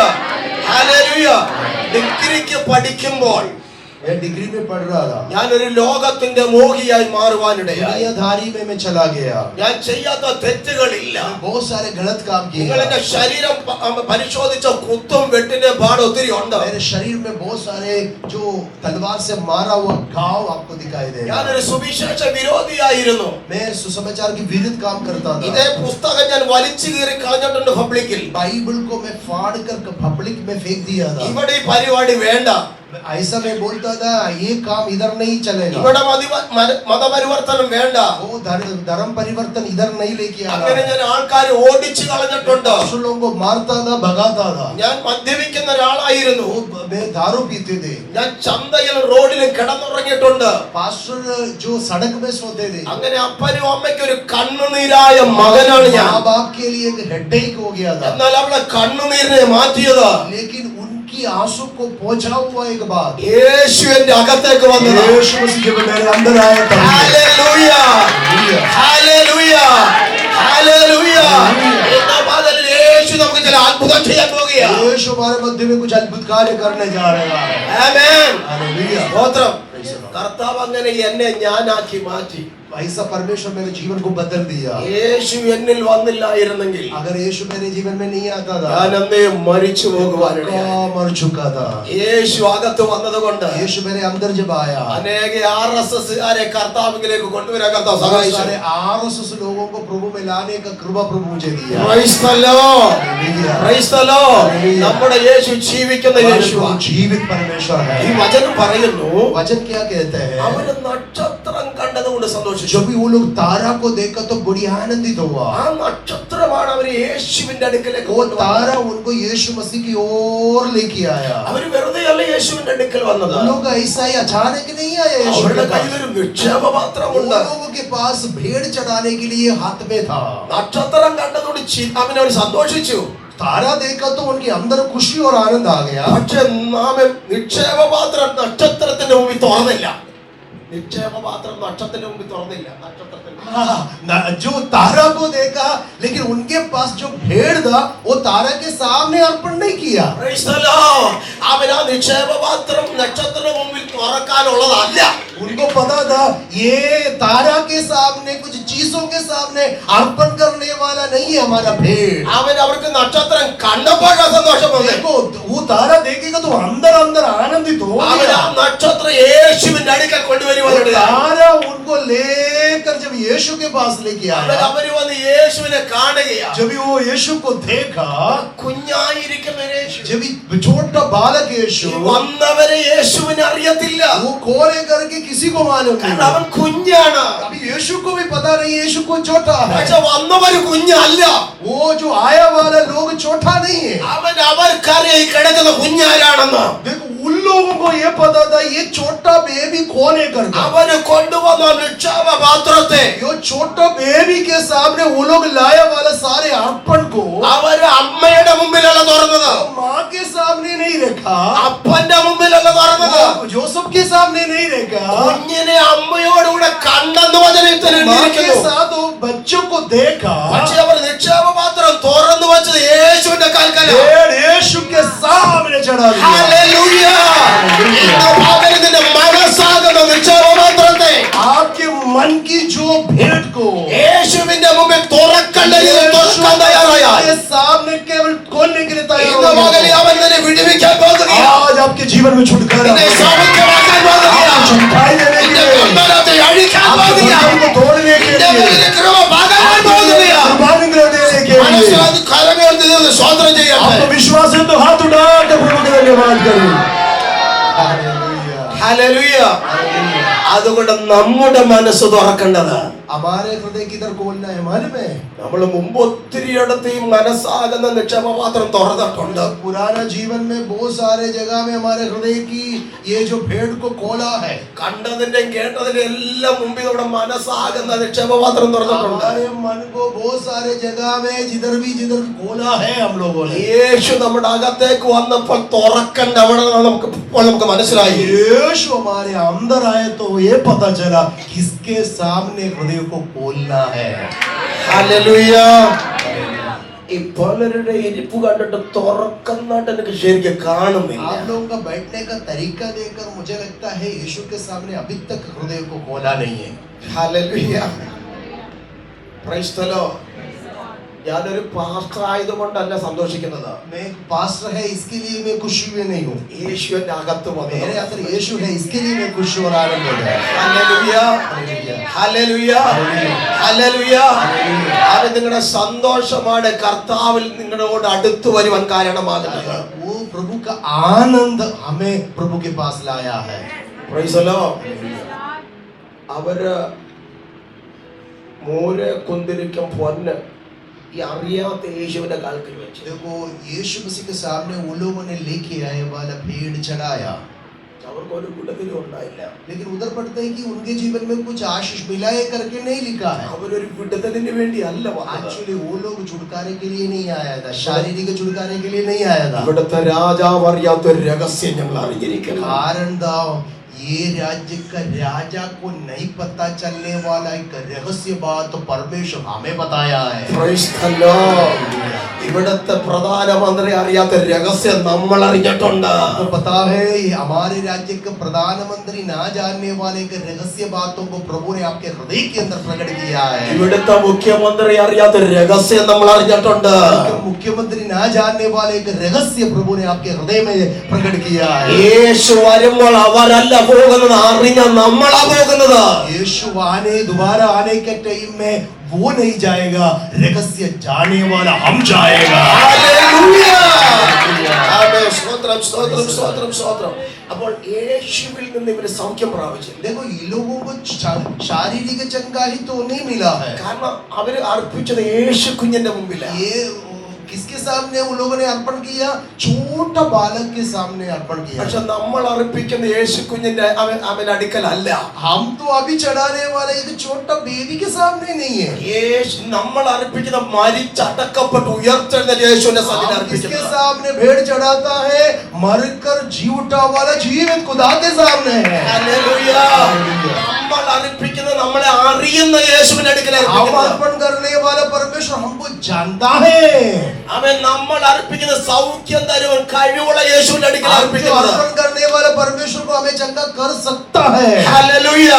hallelujah. ഡിഗ്രിക്ക് പഠിക്കുമ്പോൾ मैं डिग्री में पढ़ रहा था। ഞാനൊരു ലോകത്തിന്റെ മോഹിയായി മാറുവാനിടയായി. दुनियादारी में मैं चला गया। ഞാൻ ചെയ്യാത്ത തെറ്റുകളില്ല. बहुत सारे गलत काम किए। നിങ്ങളുടെ ശരീരം പരിശോധിച്ച കുത്തും വെട്ടിന്റെ പാട് ഒത്തിരി ഉണ്ട്. मेरे शरीर में बहुत सारे जो तलवार से मारा हुआ घाव आपको दिखाई देगा। ഞാനൊരു സുവിശേഷ വിരോധിയായിരുന്നു. मैं सुसमाचार के विरुद्ध काम करता था। ഇതേ പുസ്തകം ഞാൻ വലിച്ചു കീറി കളഞ്ഞിട്ടുണ്ട് പബ്ലിക്കിൽ. बाइबल को मैं फाड़ कर पब्लिक में फेंक दिया था। ഇവിടെ ഈ പരിപാടി വേണ്ട. ऐसा मैं बोलता था ये काम इधर नहीं चलेगा। ഇവിടെ മതപരിവർത്തനം വേണ്ട. वो धर्म परिवर्तन इधर नहीं लेके അങ്ങനെ आना। ഞാൻ ആൾക്കാരെ ഓടിച്ചു കളഞ്ഞിട്ടുണ്ട്. लोगों को मारता था, भगाता था। ഞാൻ മദ്യപിക്കുന്ന ഒരാളായിരുന്നു. मैं दारू पीते थे। ഞാൻ ചന്തയിലും റോഡിലും കിടന്നുറങ്ങിയിട്ടുണ്ട്. पास्टर जो सड़क में सोते थे। അങ്ങനെ അപ്പനും അമ്മയ്ക്കും ഒരു കണ്ണുനീരായ മകനാണ് ഞാൻ. माँ बाप के लिए एक हेडेक हो गया था। എന്നാൽ അവളെ കണ്ണുനീരിനെ മാറ്റിയത് लेकिन उनकी आंसू को पहुंचा हुआ एक बात യേശു എന്റെ അകത്തേക്ക് വന്നത്. यीशु मसीह जब मेरे अंदर आया था। Hallelujah, hallelujah, hallelujah. ഇന്ന് പകലിൽ യേശു നമുക്ക് ചില അത്ഭുതം ചെയ്യാൻ പോകുകയാണ്. यीशु हमारे मध्य में कुछ अद्भुत कार्य करने जा रहा है। ആമേൻ. हालेलुया। സ്തോത്രം. കർത്താവ് അങ്ങനെ എന്നെ ഞാനാക്കി മാറ്റി. ऐसा परमेश्वर मेरे जीवन को बदल दिया। യേശു എന്നിൽ വന്നില്ലായിരുന്നെങ്കിൽ अगर यीशु मेरे जीवन में नहीं आता था, ഞാൻ അന്നേ മരിച്ചു പോകുവാനിടയായി. मर चुका था। യേശു അകത്ത് വന്നതുകൊണ്ട് यीशु मेरे अंदर जब आया, അനേക RSSകാരെ കർത്താവിലേക്ക് കൊണ്ടുവരാൻ കർത്താവ് बहुत സഹായിച്ചു. सारे RSS लोगों को प्रभु में लाने का कृपा प्रभु मुझे दिया। Praise the Lord. Praise the Lord. നമ്മുടെ യേശു ജീവിക്കുന്ന യേശുവാണ്. जीवित परमेश्वर है। ഈ വചനം പറയുന്നു, वचन क्या कहते हैं? അവര് നക്ഷത്രം കണ്ടതുകൊണ്ട് സന്തോഷിച്ചു. जब भी वो लोग तारा को देखा तो बड़ी आनंदित हुआ। ആ നക്ഷത്രമാണ് അവരെ യേശുവിന്റെ അടുക്കലേക്ക് वो കൊണ്ടുവന്നത്. तारा उनको यीशु मसीह की ओर लेके आया। അവര് വെറുതെ അല്ല യേശുവിന്റെ അടുക്കൽ വന്നത്. वो लोग ऐसा ही अचानक नहीं आया यीशु അവരുടെ के पास। കയ്യിൽ ഒരു നിക്ഷേപപാത്രമുണ്ട്. वो लोगों के पास भेड़ चढ़ाने के लिए हाथ में था। നക്ഷത്രം കണ്ടതുകൊണ്ട് അവനവർ സന്തോഷിച്ചു. तारा देखा तो उनके अंदर खुशी और आनंद आ गया। പക്ഷെ നാം നിക്ഷേപപാത്രം നക്ഷത്രത്തിന്റെ മുമ്പിൽ തുറന്നില്ല. നിക്ഷേപപാത്രം നക്ഷത്രത്തിന്റെ മുമ്പിൽ തുറന്നില്ല. जो तारा को देखा, लेकिन उनके पास जो भेड़ था वो तारा के सामने अर्पण नहीं किया। അവൻ ആ നിക്ഷേപപാത്രം നക്ഷത്രത്തിന്റെ മുമ്പിൽ തുറക്കാനുള്ളതല്ല. उनको पता था ये तारा के सामने, कुछ चीजों के सामने अर्पण करने वाला नहीं है हमारा भेड़। അവൻ അവർക്ക് നക്ഷത്രം കണ്ടപ്പോഴാ സന്തോഷം വന്നത്. देखो वो तारा देखेगा तो अंदर अंदर आनंदित हो അവൻ ആ गया। നക്ഷത്രം യേശുവിന്റെ അടുക്കൽ കൊണ്ടുവരുവാനിടയായി. तारा उनको लेकर जब यीशु के पास लेके आया, അവര് വന്ന് യേശുവിനെ കാണുകയാണ്. जब वो यीशु को देखा, കുഞ്ഞായിരിക്കുന്ന യേശു, जब छोटा बालक यीशु, വന്നവരെ യേശുവിനെ അറിയത്തില്ല. वो कोने करके किसी को मालूम കാരണം नहीं। അവൻ കുഞ്ഞാണ്. अभी यीशु को भी पता नहीं यीशु को छोटा है। പക്ഷെ വന്നവര് കുഞ്ഞല്ല. वो जो आया वाला लोग छोटा नहीं है। അവൻ അവർക്കറിയാം ഈ കിടക്കുന്ന കുഞ്ഞാരാണെന്ന്. देखो उन लोगों को ये पता था ये छोटा बेबी कौन है करके। അവന് കൊണ്ടുവന്ന നിക്ഷേപപാത്രത്തെ यो छोटा बेबी के सामने वो लोग लाया वाला सारे अर्पण को അവര് അമ്മയുടെ മുമ്പിലല്ല തുറന്നത്. माँ के सामने नहीं रखा, അപ്പന്റെ മുമ്പിലല്ല തുറന്നത്. जोसेफ के सामने नहीं रखा, കുഞ്ഞിനെ അമ്മയോടുകൂടെ കണ്ടെന്ന് വചനത്തിൽ माँ के എഴുതിയിരിക്കുന്നു. साथ वो बच्चों को देखा। പക്ഷെ അവർ നിക്ഷേപപാത്രം തുറന്നു വെച്ചത് യേശുവിന്റെ കാൽക്കലാണ്. भेड़ यीशु के सामने चढ़ा दिया। ഹല്ലേലൂയ. ഇന്ന് പകരം നിന്റെ മനസ്സാകുന്ന നിക്ഷേപപാത്രത്തെ आपके मन की जो भेड़ को യേശുവിന്റെ മുമ്പിൽ തുറക്കേണ്ട രീതിയിൽ തുറക്കാൻ തയ്യാറായാൽ ये सामने केवल खोलने के लिए तैयार ഇന്ന് हो പകരം गया। അവൻ നിന്നെ വിടുവിക്കാൻ പോകുകയാണ്. आज आपके जीवन में छुटकारा, നിന്നെ സൗഖ്യമാക്കാൻ പോകുകയാണ്. छुटकाई देने के നിന്റെ लिए, ബന്ധനത്തെ അഴിക്കാൻ आपके പോകുകയാണ്. बंधन को तोड़ने के നിന്റെ लिए, മേലിൽ കൃപ പകരാൻ പോകുകയാണ്. अनुग्रह देने के लिए। മനസ്സിലാക്കി കരമേർത്തി ദൈവത്തെ സ്തോത്രം ചെയ്യട്ടെ. आपको विश्वास है तो हाथ उठाकर प्रभु का धन्यवाद करें। ഹല്ലേലൂയ. അതുകൊണ്ട് നമ്മുടെ മനസ്സ് തുറക്കേണ്ടത്. हमारे हृदय किधर खोलना है मालूम है? നമ്മൾ മുമ്പ് ഒത്തിരിയിടത്ത് ഈ മനസ്സാകുന്ന നിക്ഷേപപാത്രം തുറന്നിട്ടുണ്ട്. पुराना जीवन में बहुत सारे जगह में हमारे हृदय की ये जो भेड़ को खोला है। കണ്ടതിന്റെയും കേട്ടതിന്റെയും എല്ലാം മുമ്പിൽ നമ്മുടെ മനസ്സാകുന്ന നിക്ഷേപപാത്രം തുറന്നിട്ടുണ്ട്. हमारे मन को बहुत सारे जगह में जिधर खोला है हम लोगों ने। യേശു നമ്മുടെ അകത്തേക്ക് വന്നപ്പോൾ തുറക്കണ്ട അവിടെ നമുക്ക് മനസ്സിലായി. यीशु हमारे अंदर आए तो ये पता चला किसके सामने हृदय को खोलना है। ഹല്ലേലൂയ. ഈ പലരുടെ ഇരിപ്പ് കണ്ടിട്ട് തുറക്കുന്നതായിട്ട് എനിക്ക് ശരിക്കും കാണുന്നില്ല. आप लोगों का बैठने का तरीका देखकर मुझे लगता है यीशु के सामने अभी तक हृदय को खोला नहीं है। ഹല്ലേലൂയ. Price the Lord. ഞാനൊരു പാസ്റ്റർ ആയതുകൊണ്ടല്ല സന്തോഷിക്കുന്നത്. मैं एक पास्टर है इसके लिए मैं खुशी में नहीं हूँ। യേശുവിന്റെ അകത്ത് വന്നു. मेरे अंदर यीशु है इसके लिए मैं खुश और आनंद हो गया। ഹല്ലേലൂയ. ഹല്ലേലൂയ. ഹല്ലേലൂയ. അത് നിങ്ങളുടെ സന്തോഷമാണ് കർത്താവിൽ നിങ്ങളോട് അടുത്ത് വരുവാൻ കാരണമാകുന്നത്. वो प्रभु का आनंद हमें प्रभु के पास लाया है। Praise the Lord. അവര് മൂരെ കുന്തിരിക്കും പൊന്ന് ഈ അറിയാത്ത യേശുവിന്റെ കാൽക്കൽ വെച്ച്. देखो यीशु मसीह के सामने वो लोगों ने लेके आए वाला भेड़ चढ़ाया, അവർക്ക് ഒരു വിടുതലും ഉണ്ടായില്ല. लेकिन उधर पढ़ते हैं कि उनके जीवन में कुछ आशीष मिलाए करके नहीं लिखा है। അവരൊരു വിടുതലിന് വേണ്ടി അല്ല വന്നത്. एक्चुअली वो लोग छुटकारे के लिए नहीं आया था, शारीरिक छुटकारे के लिए नहीं आया था। ഇവിടുത്തെ രാജാവ് അറിയാത്ത ഒരു രഹസ്യം ഞങ്ങൾ അറിഞ്ഞിരിക്കണം. कारण था ये राज्य का राजा को नहीं पता चलने वाला एक रहस्य बात तो परमेश्वर हमें बताया है। Praise the Lord. ഇവിടുത്തെ പ്രധാനമന്ത്രി അറിയാത്ത രഹസ്യം നമ്മൾ അറിഞ്ഞിട്ടുണ്ട്. आपको पता है हमारे राज्य के प्रधानमंत्री ना जानने वाले के रहस्य बातों को प्रभु ने आपके हृदय के अंदर प्रकट किया है। ഇവിടുത്തെ മുഖ്യമന്ത്രി അറിയാത്ത രഹസ്യം നമ്മൾ അറിഞ്ഞിട്ടുണ്ട്. मुख्यमंत्री ना जानने वाले के रहस्य प्रभु ने आपके हृदय में प्रकट किया है। യേശു വരുമ്പോൾ അവരല്ല പോകുന്നത്, അറിഞ്ഞ നമ്മളാ പോകുന്നത്. यीशु आने दोबारा आने के टाइम में वो नहीं जाएगा, रहस्य जाने वाला हम जाएगा। ഹല്ലേലൂയ. ആമേൻ. സ്തോത്രം സ്തോത്രം സ്തോത്രം സ്തോത്രം. അപ്പോൾ യേശുവിൽ നിന്ന് ഇവര് സൗഖ്യം പ്രാപിച്ചു. देखो ये लोगों को शारीरिक चंगाई तो नहीं मिला है, കാരണം അവര് അർപ്പിച്ചത് യേശു കുഞ്ഞിന്റെ മുമ്പിലാണ്. ये किसके सामने उन लोगों ने अर्पण किया? छोटा बालक के सामने अर्पण किया। പക്ഷെ നമ്മൾ അർപ്പിക്കുന്ന യേശു കുഞ്ഞിന്റെ അവൻ അടുക്കലല്ല. हम तो अभी चढ़ाने वाले एक छोटा बेबी के सामने नहीं है। യേശു നമ്മൾ അർപ്പിക്കുന്ന മരിച്ചടക്കപ്പെട്ട് ഉയർത്തെഴുന്നേറ്റ യേശുവിന്റെ സന്നിധിയിൽ किसके അർപ്പിക്കുന്നത്. सामने भेड़ चढ़ाता है? मरकर जी उठा वाला जीवित खुदा के सामने है। ഹല്ലേലൂയ. നമ്മൾ അർപ്പിക്കുന്നത് നമ്മളെ അറിയുന്ന യേശുവിന്റെ അടുക്കൽ हम അർപ്പിക്കുന്നത്. अर्पण करने वाला परमेश्वर हमको जानता है। അവൻ നമ്മൾ അർപ്പിക്കുന്ന സൗഖ്യം തരുവാൻ കഴിവുള്ള യേശുവിന്റെ അടുക്കൽ जो അർപ്പിക്കുന്നത്. अर्पण करने वाला परमेश्वर को हमें चंगा कर सकता है। ഹല്ലേലൂയ.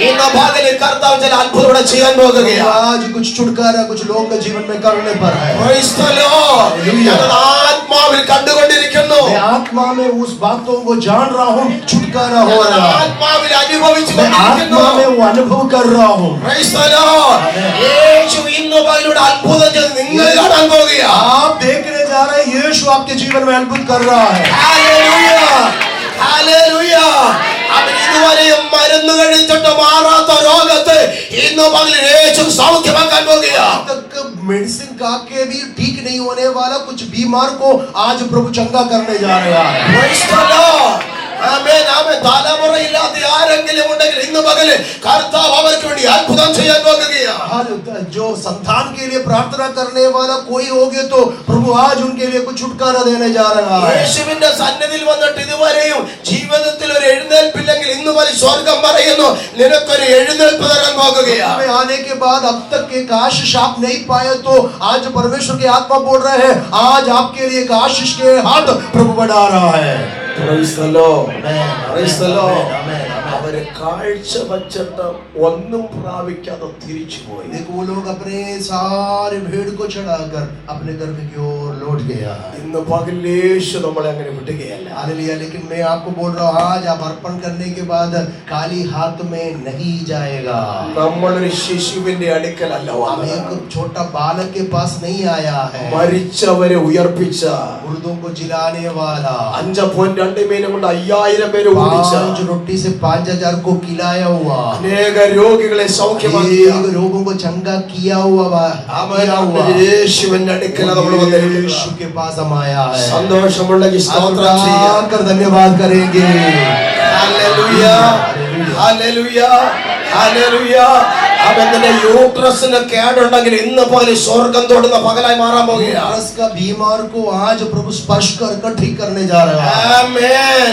ഇന്ന് പകലിൽ കർത്താവ് ചില അത്ഭുതം ഇവിടെ ചെയ്യാൻ പോകുകയാണ്. आज कुछ छुटकारा कुछ लोगों के जीवन में करने पर है। Praise the Lord. Hallelujah. ഞാൻ ആത്മാവിൽ കണ്ടുകൊണ്ടിരിക്കുന്നു. मैं आत्मा में उस बातों को जान रहा हूँ, छुटकारा हो ഞാൻ रहा है। ആത്മാവിൽ അനുഭവിച്ചു मैं കൊണ്ടിരിക്കുന്നു. आत्मा में वो अनुभव कर रहा हूँ। Praise the Lord. യേശു ഇന്ന് പകലിലൂടെ അത്ഭുതം ചെയ്ത് നിങ്ങൾ കാണാൻ പോകുകയാണ്. आप देखने जा रहे हैं, यीशु आपके जीवन में अद्भुत कर रहा है। ഹല്ലേലൂയ. ഹല്ലേലൂയ. അവൻ ഇതുവരെയും മരുന്ന് കഴിച്ചിട്ട് മാറാത്ത രോഗത്തെ ഇന്ന് പകലിൽ യേശു സൗഖ്യമാക്കാൻ പോകുകയാണ്. तक मेडिसिन खा के भी ठीक नहीं होने वाला कुछ बीमार को आज प्रभु चंगा करने जा रहा है। Praise the Lord. ആമേൻ ആമേൻ. തലമുറയില്ലാത്ത ആരെങ്കിലും ഉണ്ടെങ്കിൽ ഇന്ന് പകല് കർത്താവ് അവർക്ക് വേണ്ടി അത്ഭുതം ചെയ്യാൻ പോകുകയാണ്. आज जो संतान के लिए प्रार्थना करने वाला कोई होगे तो प्रभु आज उनके लिए कुछ छुटकारा देने जा रहा है। യേശുവിന്റെ സന്നിധിയിൽ വന്നിട്ട് ഇതുവരെയും ജീവിതത്തിൽ ഒരു എഴുന്നേൽപ്പില്ലെങ്കിൽ ഇന്ന് വരെ സ്വർഗം പറയുന്നു നിനക്കൊരു എഴുന്നേൽപ്പ് തരാൻ പോകുകയാണ്. में आने के बाद अब तक एक आशीष आप नहीं पाए तो आज परमेश्वर की आत्मा बोल रहे हैं, आज आपके लिए एक आशीष के हाथ प्रभु बढ़ा रहा है। Praise the Lord. Praise the Lord. Amen. അവര് കാഴ്ച വച്ചിട്ട് ഒന്നും പ്രാപിക്കാതെ തിരിച്ചുപോയി. देखो वो लोग अपने सारे भेड़ को चढ़ाकर अपने घर में की ओर लौट गया। ഇന്ന് പകൽ യേശു നമ്മളെ അങ്ങനെ വിടുകയല്ല. हालेलुया। लेकिन मैं आपको बोल रहा हूँ, आज आप अर्पण करने के बाद खाली हाथ में नहीं जाएगा। നമ്മളൊരു ശിശുവിന്റെ അടുക്കലല്ല हम വന്നത്. एक छोटा बालक के पास नहीं आया है, മരിച്ചവരെ ഉയർപ്പിച്ച मुर्दों को जिलाने वाला, 5.2 മീനും കൊണ്ട് 5000 പേരെ ഓടിച്ച 5 रोटी से 5000 को खिलाया हुआ, അനേക രോഗികളെ സൗഖ്യമാക്കിയ अनेक लोगों को चंगा किया हुआ, യേശുവിന്റെ അടുക്കൽ നമ്മൾ വന്നിരിക്കുന്നു. यीशु के पास हम आया है। സന്തോഷമുണ്ടെങ്കിൽ സ്തോത്രം ചെയ്യാം. कर धन्यवाद करेंगे। ഹല്ലേലൂയ. ഹല്ലേലൂയ. ഹല്ലേലൂയ. അവന്റെ യൂട്രസിന് കേടുണ്ടെങ്കിൽ ഇന്ന് പോലെ സ്വർഗം തൊടുന്ന പകലായി മാറാൻ പോകുകയാണ്. यूट्रस का बीमार को आज प्रभु स्पर्श कर ठीक करने जा रहा है। ആമേൻ.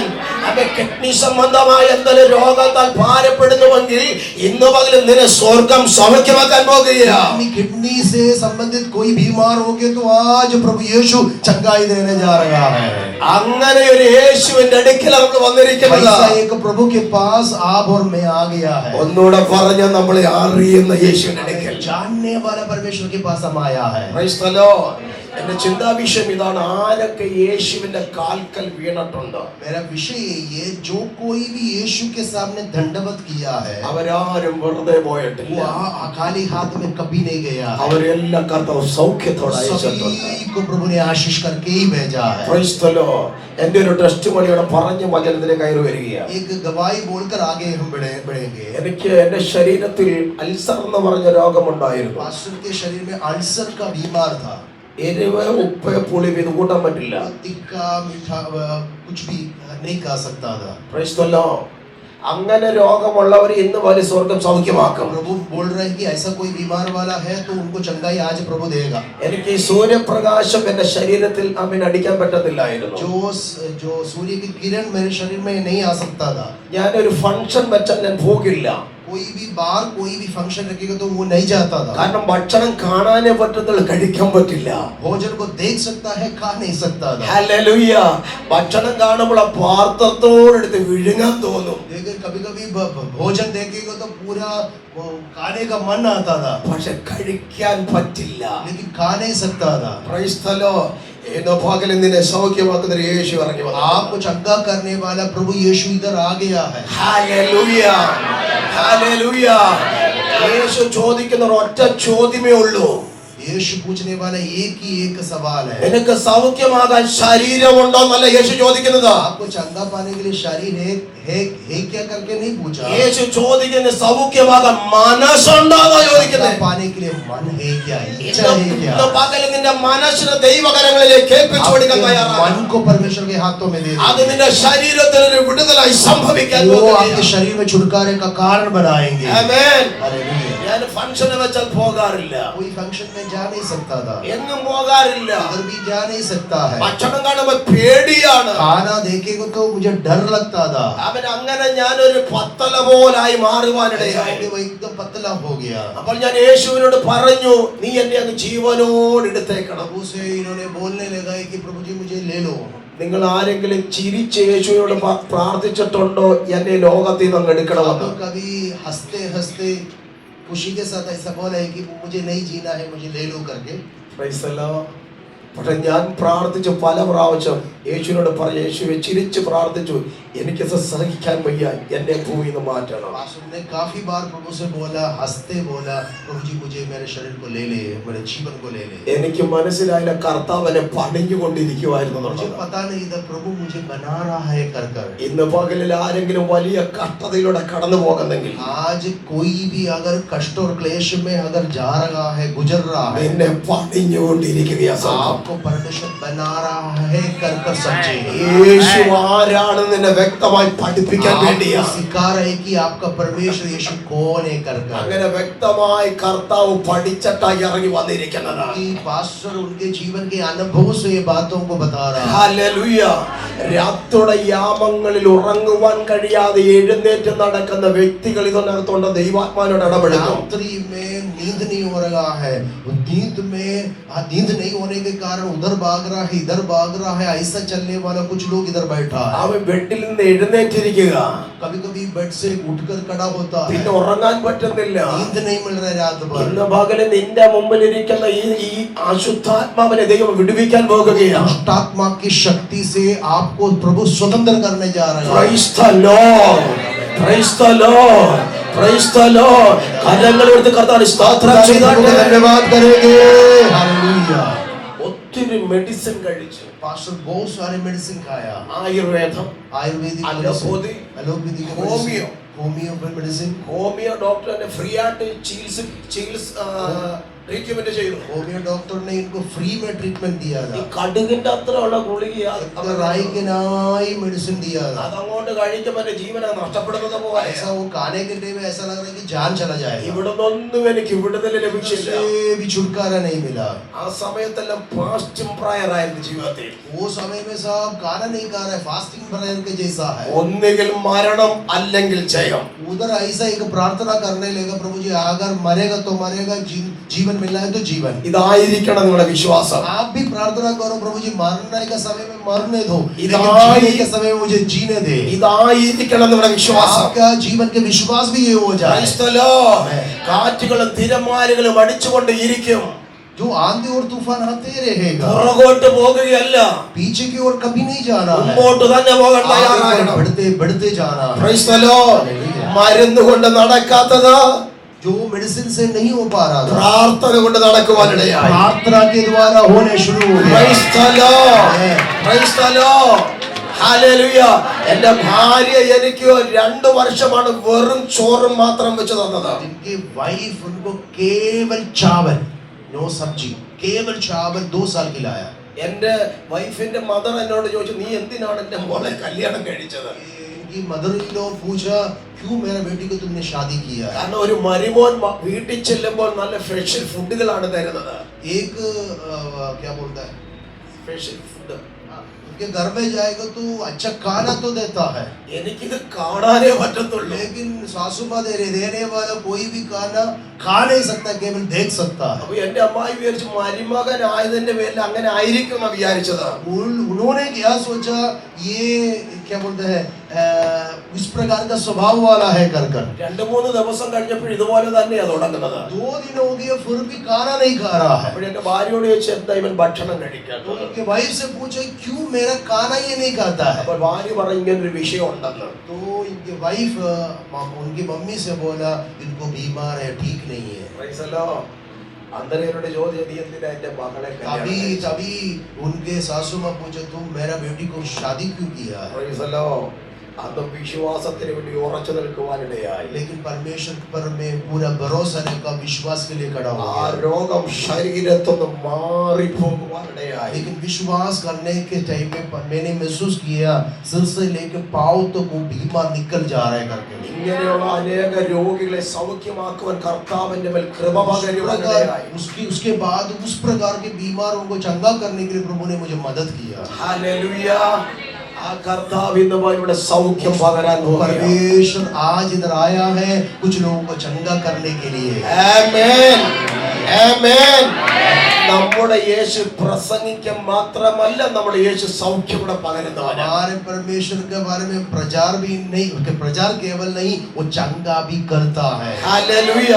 അവൻ കിഡ്നി സംബന്ധമായ എന്തെങ്കിലും രോഗത്താൽ ഭാരപ്പെടുന്നുവെങ്കിൽ ഇന്ന് പകലും നിന്നെ സ്വർഗം സൗഖ്യമാക്കാൻ പോകുകയാണ്. अपनी किडनी से संबंधित कोई बीमार हो गए तो आज प्रभु यीशु चंगाई देने जा रहा है। അങ്ങനെ ഒരു യേശുവിന്റെ അടുക്കൽ നമ്മൾ വന്നിരിക്കുന്നത്. ऐसा एक प्रभु के पास आप और मैं आ गया है। ഒന്നുകൂടെ പറഞ്ഞ നമ്മളെ അറിയുന്ന യേശുവിന്റെ അടുക്കൽ. जानने वाला परमेश्वर के पास हम आया है। Praise the Lord. എന്റെ ചിന്താവിഷയം ഇതാണ്, ആരൊക്കെ യേശുവിന്റെ കാൽക്കൽ വീണിട്ടുണ്ടോ? मेरा विषय ये, जो कोई भी यीशु के सामने दंडवत किया है അവരാരും വെറുതെ പോയിട്ടില്ല. वो खाली हाथ में कभी नहीं गया है। അവരെല്ലാം കർത്താവ് സൗഖ്യത്തോടെ അയച്ചിട്ടുണ്ട്. सभी को प्रभु ने आशीष करके ही भेजा है। Praise the Lord. എന്റെ ഒരു ടെസ്റ്റിമണിയോടെ പറഞ്ഞു വചനത്തിലേക്ക് കയറി വരികയാണ്. एक गवाही बोलकर आगे हम बढ़ेंगे। എനിക്ക് എന്റെ ശരീരത്തിൽ അൾസർ എന്ന് പറഞ്ഞ രോഗമുണ്ടായിരുന്നു. पास्टर के शरीर में अल्सर का बीमार था। എരിവ് ഉപ്പ് പുളി ഇത് കൂട്ടാൻ പറ്റില്ല. तीखा मीठा कुछ भी नहीं खा सकता था। Praise the Lord. അങ്ങനെ രോഗമുള്ളവർ ഇന്ന് വലിയ സ്വർഗം സൗഖ്യമാക്കും. प्रभु बोल रहे हैं कि ऐसा कोई बीमार वाला है तो उनको चंगाई आज प्रभु देगा. എനിക്ക് ഈ സൂര്യപ്രകാശം എന്റെ ശരീരത്തിൽ അടിക്കാൻ പറ്റത്തില്ലായിരുന്നു. जो सूर्य की किरण मेरे शरीर में नहीं आ सकता था. ഞാനൊരു ഫംഗ്ഷൻ വെച്ചാൽ ഞാൻ പോകില്ല. कोई भी बार कोई भी फंक्शन रखेगा तो वो नहीं जाता था. കാരണം ഭക്ഷണം കാണാനേ പറ്റത്തില്ല, കഴിക്കാൻ പറ്റില്ല. भोजन को देख सकता है, खा नहीं सकता था. ഹല്ലേലൂയ. ഭക്ഷണം കാണുമ്പോൾ ആ പാത്രത്തോടെടുത്ത് വിഴുങ്ങാൻ തോന്നും. लेकिन कभी-कभी भोजन देखेगा तो पूरा खाने का मन आता था, പക്ഷെ കഴിക്കാൻ പറ്റില്ല. लेकिन खा नहीं सकता था. Price the Lord. ഇന്ന് പകലിൽ നിന്നെ സൗഖ്യമാക്കുന്ന ഒരു യേശു ഇറങ്ങി വന്നു. आपको चंगा करने वाला प्रभु यीशु इधर आ गया है. ഹല്ലേലൂയ. ഹല്ലേലൂയ. യേശു ചോദിക്കുന്ന ഒരൊറ്റ ചോദ്യമേ ഉള്ളൂ. यीशु पूछने वाला एक ही एक सवाल है. നിനക്ക് സൗഖ്യമാകാൻ ശരീരമുണ്ടോ എന്നല്ല യേശു ചോദിക്കുന്നത്. आपको चंगा पाने के लिए शरीर है क्या करके नहीं पूछा. യേശു ചോദിക്കുന്നത് സൗഖ്യമാകാൻ മനസ്സുണ്ടോ എന്നാ ചോദിക്കുന്നത്. पाने के लिए मन है क्या, इच्छा है क्या. ഇന്ന് പകലിൽ നിന്റെ മനസ്സിനെ ദൈവകരങ്ങളിലേക്ക് ഏൽപ്പിച്ചു കൊടുക്കാൻ തയ്യാറാണ്. मन को परमेश्वर के हाथों में दे दो. അത് നിന്റെ ശരീരത്തിൽ ഒരു വിടുതലായി സംഭവിക്കാൻ वो പോകുന്നു. आपके शरीर में छुटकारे का कारण बनाएंगे. ആമേൻ. हालेलुया. ഞാൻ ഫംഗ്ഷന് വെച്ചാൽ പോകാറില്ല. कोई फंक्शन में जा नहीं सकता था, എങ്ങും പോകാറില്ല. उधर भी जा नहीं सकता है. ഭക്ഷണം കാണുമ്പോൾ പേടിയാണ്. खाना देखेगा तो मुझे डर लगता था. അവൻ അങ്ങനെ ഞാനൊരു പത്തല പോലായി മാറുവാനിടയായി. वो एकदम पतला हो गया. അപ്പോൾ ഞാൻ യേശുവിനോട് പറഞ്ഞു, നീ എന്നെ അങ്ങ് ജീവനോട് എടുത്തേക്കണം. प्रभु से इन्होंने बोलने लगा कि प्रभु जी मुझे ले लो. നിങ്ങൾ ആരെങ്കിലും ചിരിച്ച് യേശുവിനോട് പ്രാർത്ഥിച്ചിട്ടുണ്ടോ എന്നെ ലോകത്തിൽ നിന്ന് അങ്ങ് എടുക്കണമെന്ന്? कभी हंसते हंसते खुशी के साथ ऐसा बोला है कि मुझे नहीं जीना है, मुझे ले लो करके. Price the Lord. പക്ഷെ ഞാൻ പ്രാർത്ഥിച്ചു പല പ്രാവശ്യം യേശുവിനോട് പറഞ്ഞു, യേശുവെ ചിരിച്ച് പ്രാർത്ഥിച്ചു, എനിക്ക് സഹിക്കാൻ വയ്യ, എന്നെ ഭൂമിയിൽ നിന്ന് മാറ്റണം. पास्टर ने काफी बार प्रभु से बोला, हंसते बोला, प्रभु जी मुझे मेरे शरीर को ले ले, मेरे जीवन को ले ले. എനിക്ക് മനസ്സിലായില്ല കർത്താവിനെ പണിഞ്ഞുകൊണ്ടിരിക്കുവായിരുന്നു. मुझे पता नहीं इधर प्रभु मुझे बना रहा है कर कर. ഇന്ന് പകലിൽ ആരെങ്കിലും വലിയ കഷ്ടതയിലൂടെ കടന്നു പോകുന്നെങ്കിൽ, आज कोई भी अगर कष्ट और क्लेश में अगर जा रहा है, गुजर रहा है, നിന്നെ പണിഞ്ഞുകൊണ്ടിരിക്കുകയാ. आपको परमेश्वर बना रहा है कर कर समझे. യേശു ആരാണെന്ന് നിന്നെ വ്യക്തമായി പഠിപ്പിക്കാൻ വേണ്ടിയാ. आपको सिखा रहे कि आपका परमेश्वर यीशु कौन है कर कर. അങ്ങനെ വ്യക്തമായി കർത്താവ് പഠിച്ചിട്ടായി ഇറങ്ങി വന്നിരിക്കുന്നതാണ്. कि पास्टर उनके जीवन के अनुभव से ये बातों को बता रहा है. ഹല്ലേലൂയ. രാത്രിയുടെ യാമങ്ങളിൽ ഉറങ്ങുവാൻ കഴിയാതെ എഴുന്നേറ്റ് നടക്കുന്ന വ്യക്തികൾ ഇതിനകത്തുണ്ട്. ദൈവാത്മാവിനോട് ഇടപെടുന്നു. रात्रि में नींद नहीं हो रहा है, नींद नहीं होने के कारण उधर भाग रहा है, इधर भाग रहा है, ऐसा चलने वाला कुछ लोग इधर बैठा है. അവൻ ബെഡിൽ നിന്ന് എഴുന്നേറ്റിരിക്കുക, कभी कभी बेड से उठकर खड़ा होता है, പിന്നെ ഉറങ്ങാൻ പറ്റുന്നില്ല. नींद नहीं मिल रहा है रात भर. ഇന്ന് പകല് നിന്റെ മുമ്പിലിരിക്കുന്ന ഈ അശുദ്ധാത്മാവിനെ ദൈവം വിടുവിക്കാൻ പോകുകയാണ്. दुष्ट आत्मा की शक्ति से आपको प्रभु स्वतंत्र करने जा रहा है. Praise the Lord. Praise the Lord. Praise the Lord. കരങ്ങളെടുത്ത് കർത്താവിനെ സ്തോത്രം ചെയ്താട്ടെ. धन्यवाद करेंगे. हालेलुया. ഒത്തിരി മെഡിസിൻ കഴിച്ചു. पास्टर बहुत सारे मेडिसिन खाया. ആയുർവേദം, Ayurvedic allopathy, allopathic homeo. Homeo medicine. Homeo ഡോക്ടറിനെ ഫ്രീ ആയിട്ട് ട്രീറ്റ്മെന്റ് ചെയ്തു. होमियो डॉक्टर ने इनको फ्री में ट्रीटमेंट दिया ഈ था. കടുകിന്റെ അത്രയുള്ള ഗുളിക राई के नाई मेडिसिन दिया था. അതങ്ങോട്ട് കഴിക്കുമ്പോൾ ജീവനെ നഷ്ടപ്പെടുന്നത് പോലെ. ऐसा वो खाने के टाइम में ऐसा लग रहा है कि जान चला जाएगा. ഇവിടുന്നൊന്നും എനിക്ക് വിടുതൽ ലഭിച്ചില്ല. उससे भी छुटकारा नहीं मिला. ആ സമയത്തെല്ലാം ഫാസ്റ്റിംഗ് പ്രയർ ആയിരുന്നു ജീവിതത്തിൽ. वो समय में साहब खाना नहीं खा रहा है, फास्टिंग प्रेयर के जैसा है. ഒന്നുകിൽ മരണം അല്ലെങ്കിൽ ജയം. उधर ऐसा एक प्रार्थना करने लगा, प्रभु जी अगर मरेगा तो मरेगा, जीवन मिलना है तो जीवन. ഇതായിരിക്കണം നിങ്ങളുടെ വിശ്വാസം. आप भी प्रार्थना करो, प्रभु जी मरने के समय में मरने दो, इदाई- लेकिन जीने के समय में मुझे जीने दे. ഇതായിരിക്കണം നിങ്ങളുടെ വിശ്വാസം. आपका जीवन के विश्वास भी ये हो जाए. Praise the Lord. കാറ്റുകളും തിരമാലകളും അടിച്ചുകൊണ്ട് ഇരിക്കും. जो आंधी और तूफान आते रहेगा, പുറകോട്ട് പോകുകയല്ല, पीछे की ओर कभी नहीं जाना है. മുമ്പോട്ട് തന്നെ പോകാൻ തയ്യാറാകണം. बढ़ते बढ़ते जाना है. Praise the Lord. മരുന്ന് കൊണ്ട് നടക്കാത്തത് जो मेडिसिन से नहीं हो पा रहा था, പ്രാർത്ഥന കൊണ്ട് നടക്കുവാനിടയായി. प्रार्थना के द्वारा होने शुरू हो गया. Praise the Lord. Praise the Lord. Hallelujah. എന്റെ ഭാര്യ എനിക്ക് 2 വർഷമാണ് വെറും ചോറും മാത്രം വെച്ച് തന്നത്. जिनकी वाइफ उनको केवल चावल, नो सब्जी, केवल चावल 2 साल खिलाया. എന്റെ വൈഫിന്റെ മദർ എന്നോട് ചോദിച്ചു, നീ എന്തിനാണ് എന്റെ മോളെ കല്യാണം കഴിച്ചത്? उनकी मदर इन लॉ पूछा क्यों मेरा बेटी को तुमने शादी किया? കാരണം ഒരു മരുമോൻ വീട്ടിൽ ചെല്ലുമ്പോൾ നല്ല സ്പെഷ്യൽ ഫുഡുകളാണ് തരുന്നത്. एक क्या बोलता है, സ്പെഷ്യൽ ഫുഡ്. उनके घर में जाएगा तो अच्छा खाना तो देता है, എനിക്കിത് കാണാനേ പറ്റത്തുള്ളൂ. लेकिन सासू माँ देने वाला कोई भी खाना खा नहीं सकता, केवल देख सकता है। അപ്പൊ എന്റെ അമ്മായി വിചാരിച്ചു മരുമകൻ ആയതിന്റെ പേരിൽ അങ്ങനെ ആയിരിക്കും എന്ന് വിചാരിച്ചത്. उन्होंने क्या सोचा, ये क्या बोलते हैं इस प्रकार का स्वभाव वाला है कर 2-3 ദിവസം കഴിഞ്ഞപ്പോൾ ഇതുപോലെ തന്നെയാ തുടങ്ങുന്നത്. 2 दिन हो गए फिर भी खाना नहीं खा रहा है। അപ്പോൾ എന്റെ ഭാര്യയോട് ചോദിച്ചു എന്താ ഇവൻ ഭക്ഷണം കഴിക്കാത്തത്? उनके वाइफ से पूछे क्यों मेरा खाना ये नहीं खाता है? അപ്പോൾ ഭാര്യ പറഞ്ഞു ഇങ്ങനെ ഒരു വിഷയം ഉണ്ടെന്ന്. तो इनके वाइफ उनकी मम्मी से बोला इनको बीमार है, ठीक नहीं है। Praise the Lord. അന്തരയുടെ ചോദ്യം നീ എന്തിനാ എന്റെ മകളെ तभी उनके सासू माँ पूछे तुम मेरा बेटी को शादी क्यों किया? Praise the Lord. അന്ന് വിശ്വാസത്തിന് വേണ്ടി ഉറച്ചു നിൽക്കുവാനിടയായി. लेकिन परमेश्वर पर में पूरा भरोसा रखा, विश्वास के लिए खड़ा हो ആ गया। രോഗം ശരീരത്തിൽ നിന്ന് മാറിപ്പോകുവാനിടയായി. लेकिन विश्वास करने के टाइम में मैंने महसूस किया सिर से लेकर पांव तक वो बीमार निकल जा रहा है करके। ഇങ്ങനെയുള്ള അനേക രോഗികളെ സൗഖ്യമാക്കുവാൻ കർത്താവിന്റെ മേൽ കൃപ പകരുവാനിടയായി. उसके बाद उस प्रकार के बीमारों को चंगा करने के लिए प्रभु ने मुझे मदद किया। ഹല്ലേലൂയ. ആ കർത്താവ് ഇന്ന് ഇവിടെ സൗഖ്യം പകരാൻ പോകുകയാണ്. परमेश्वर आज इधर आया है कुछ लोगों को चंगा करने के लिए। ആമേൻ. ആമേൻ. നമ്മുടെ യേശു പ്രസംഗിക്കാൻ മാത്രമല്ല, നമ്മുടെ യേശു സൗഖ്യം കൂടെ പകരുന്നവനാണ്. हमारे परमेश्वर के बारे में प्रचार भी नहीं, प्रचार केवल नहीं, वो चंगा भी करता है। ഹല്ലേലൂയ.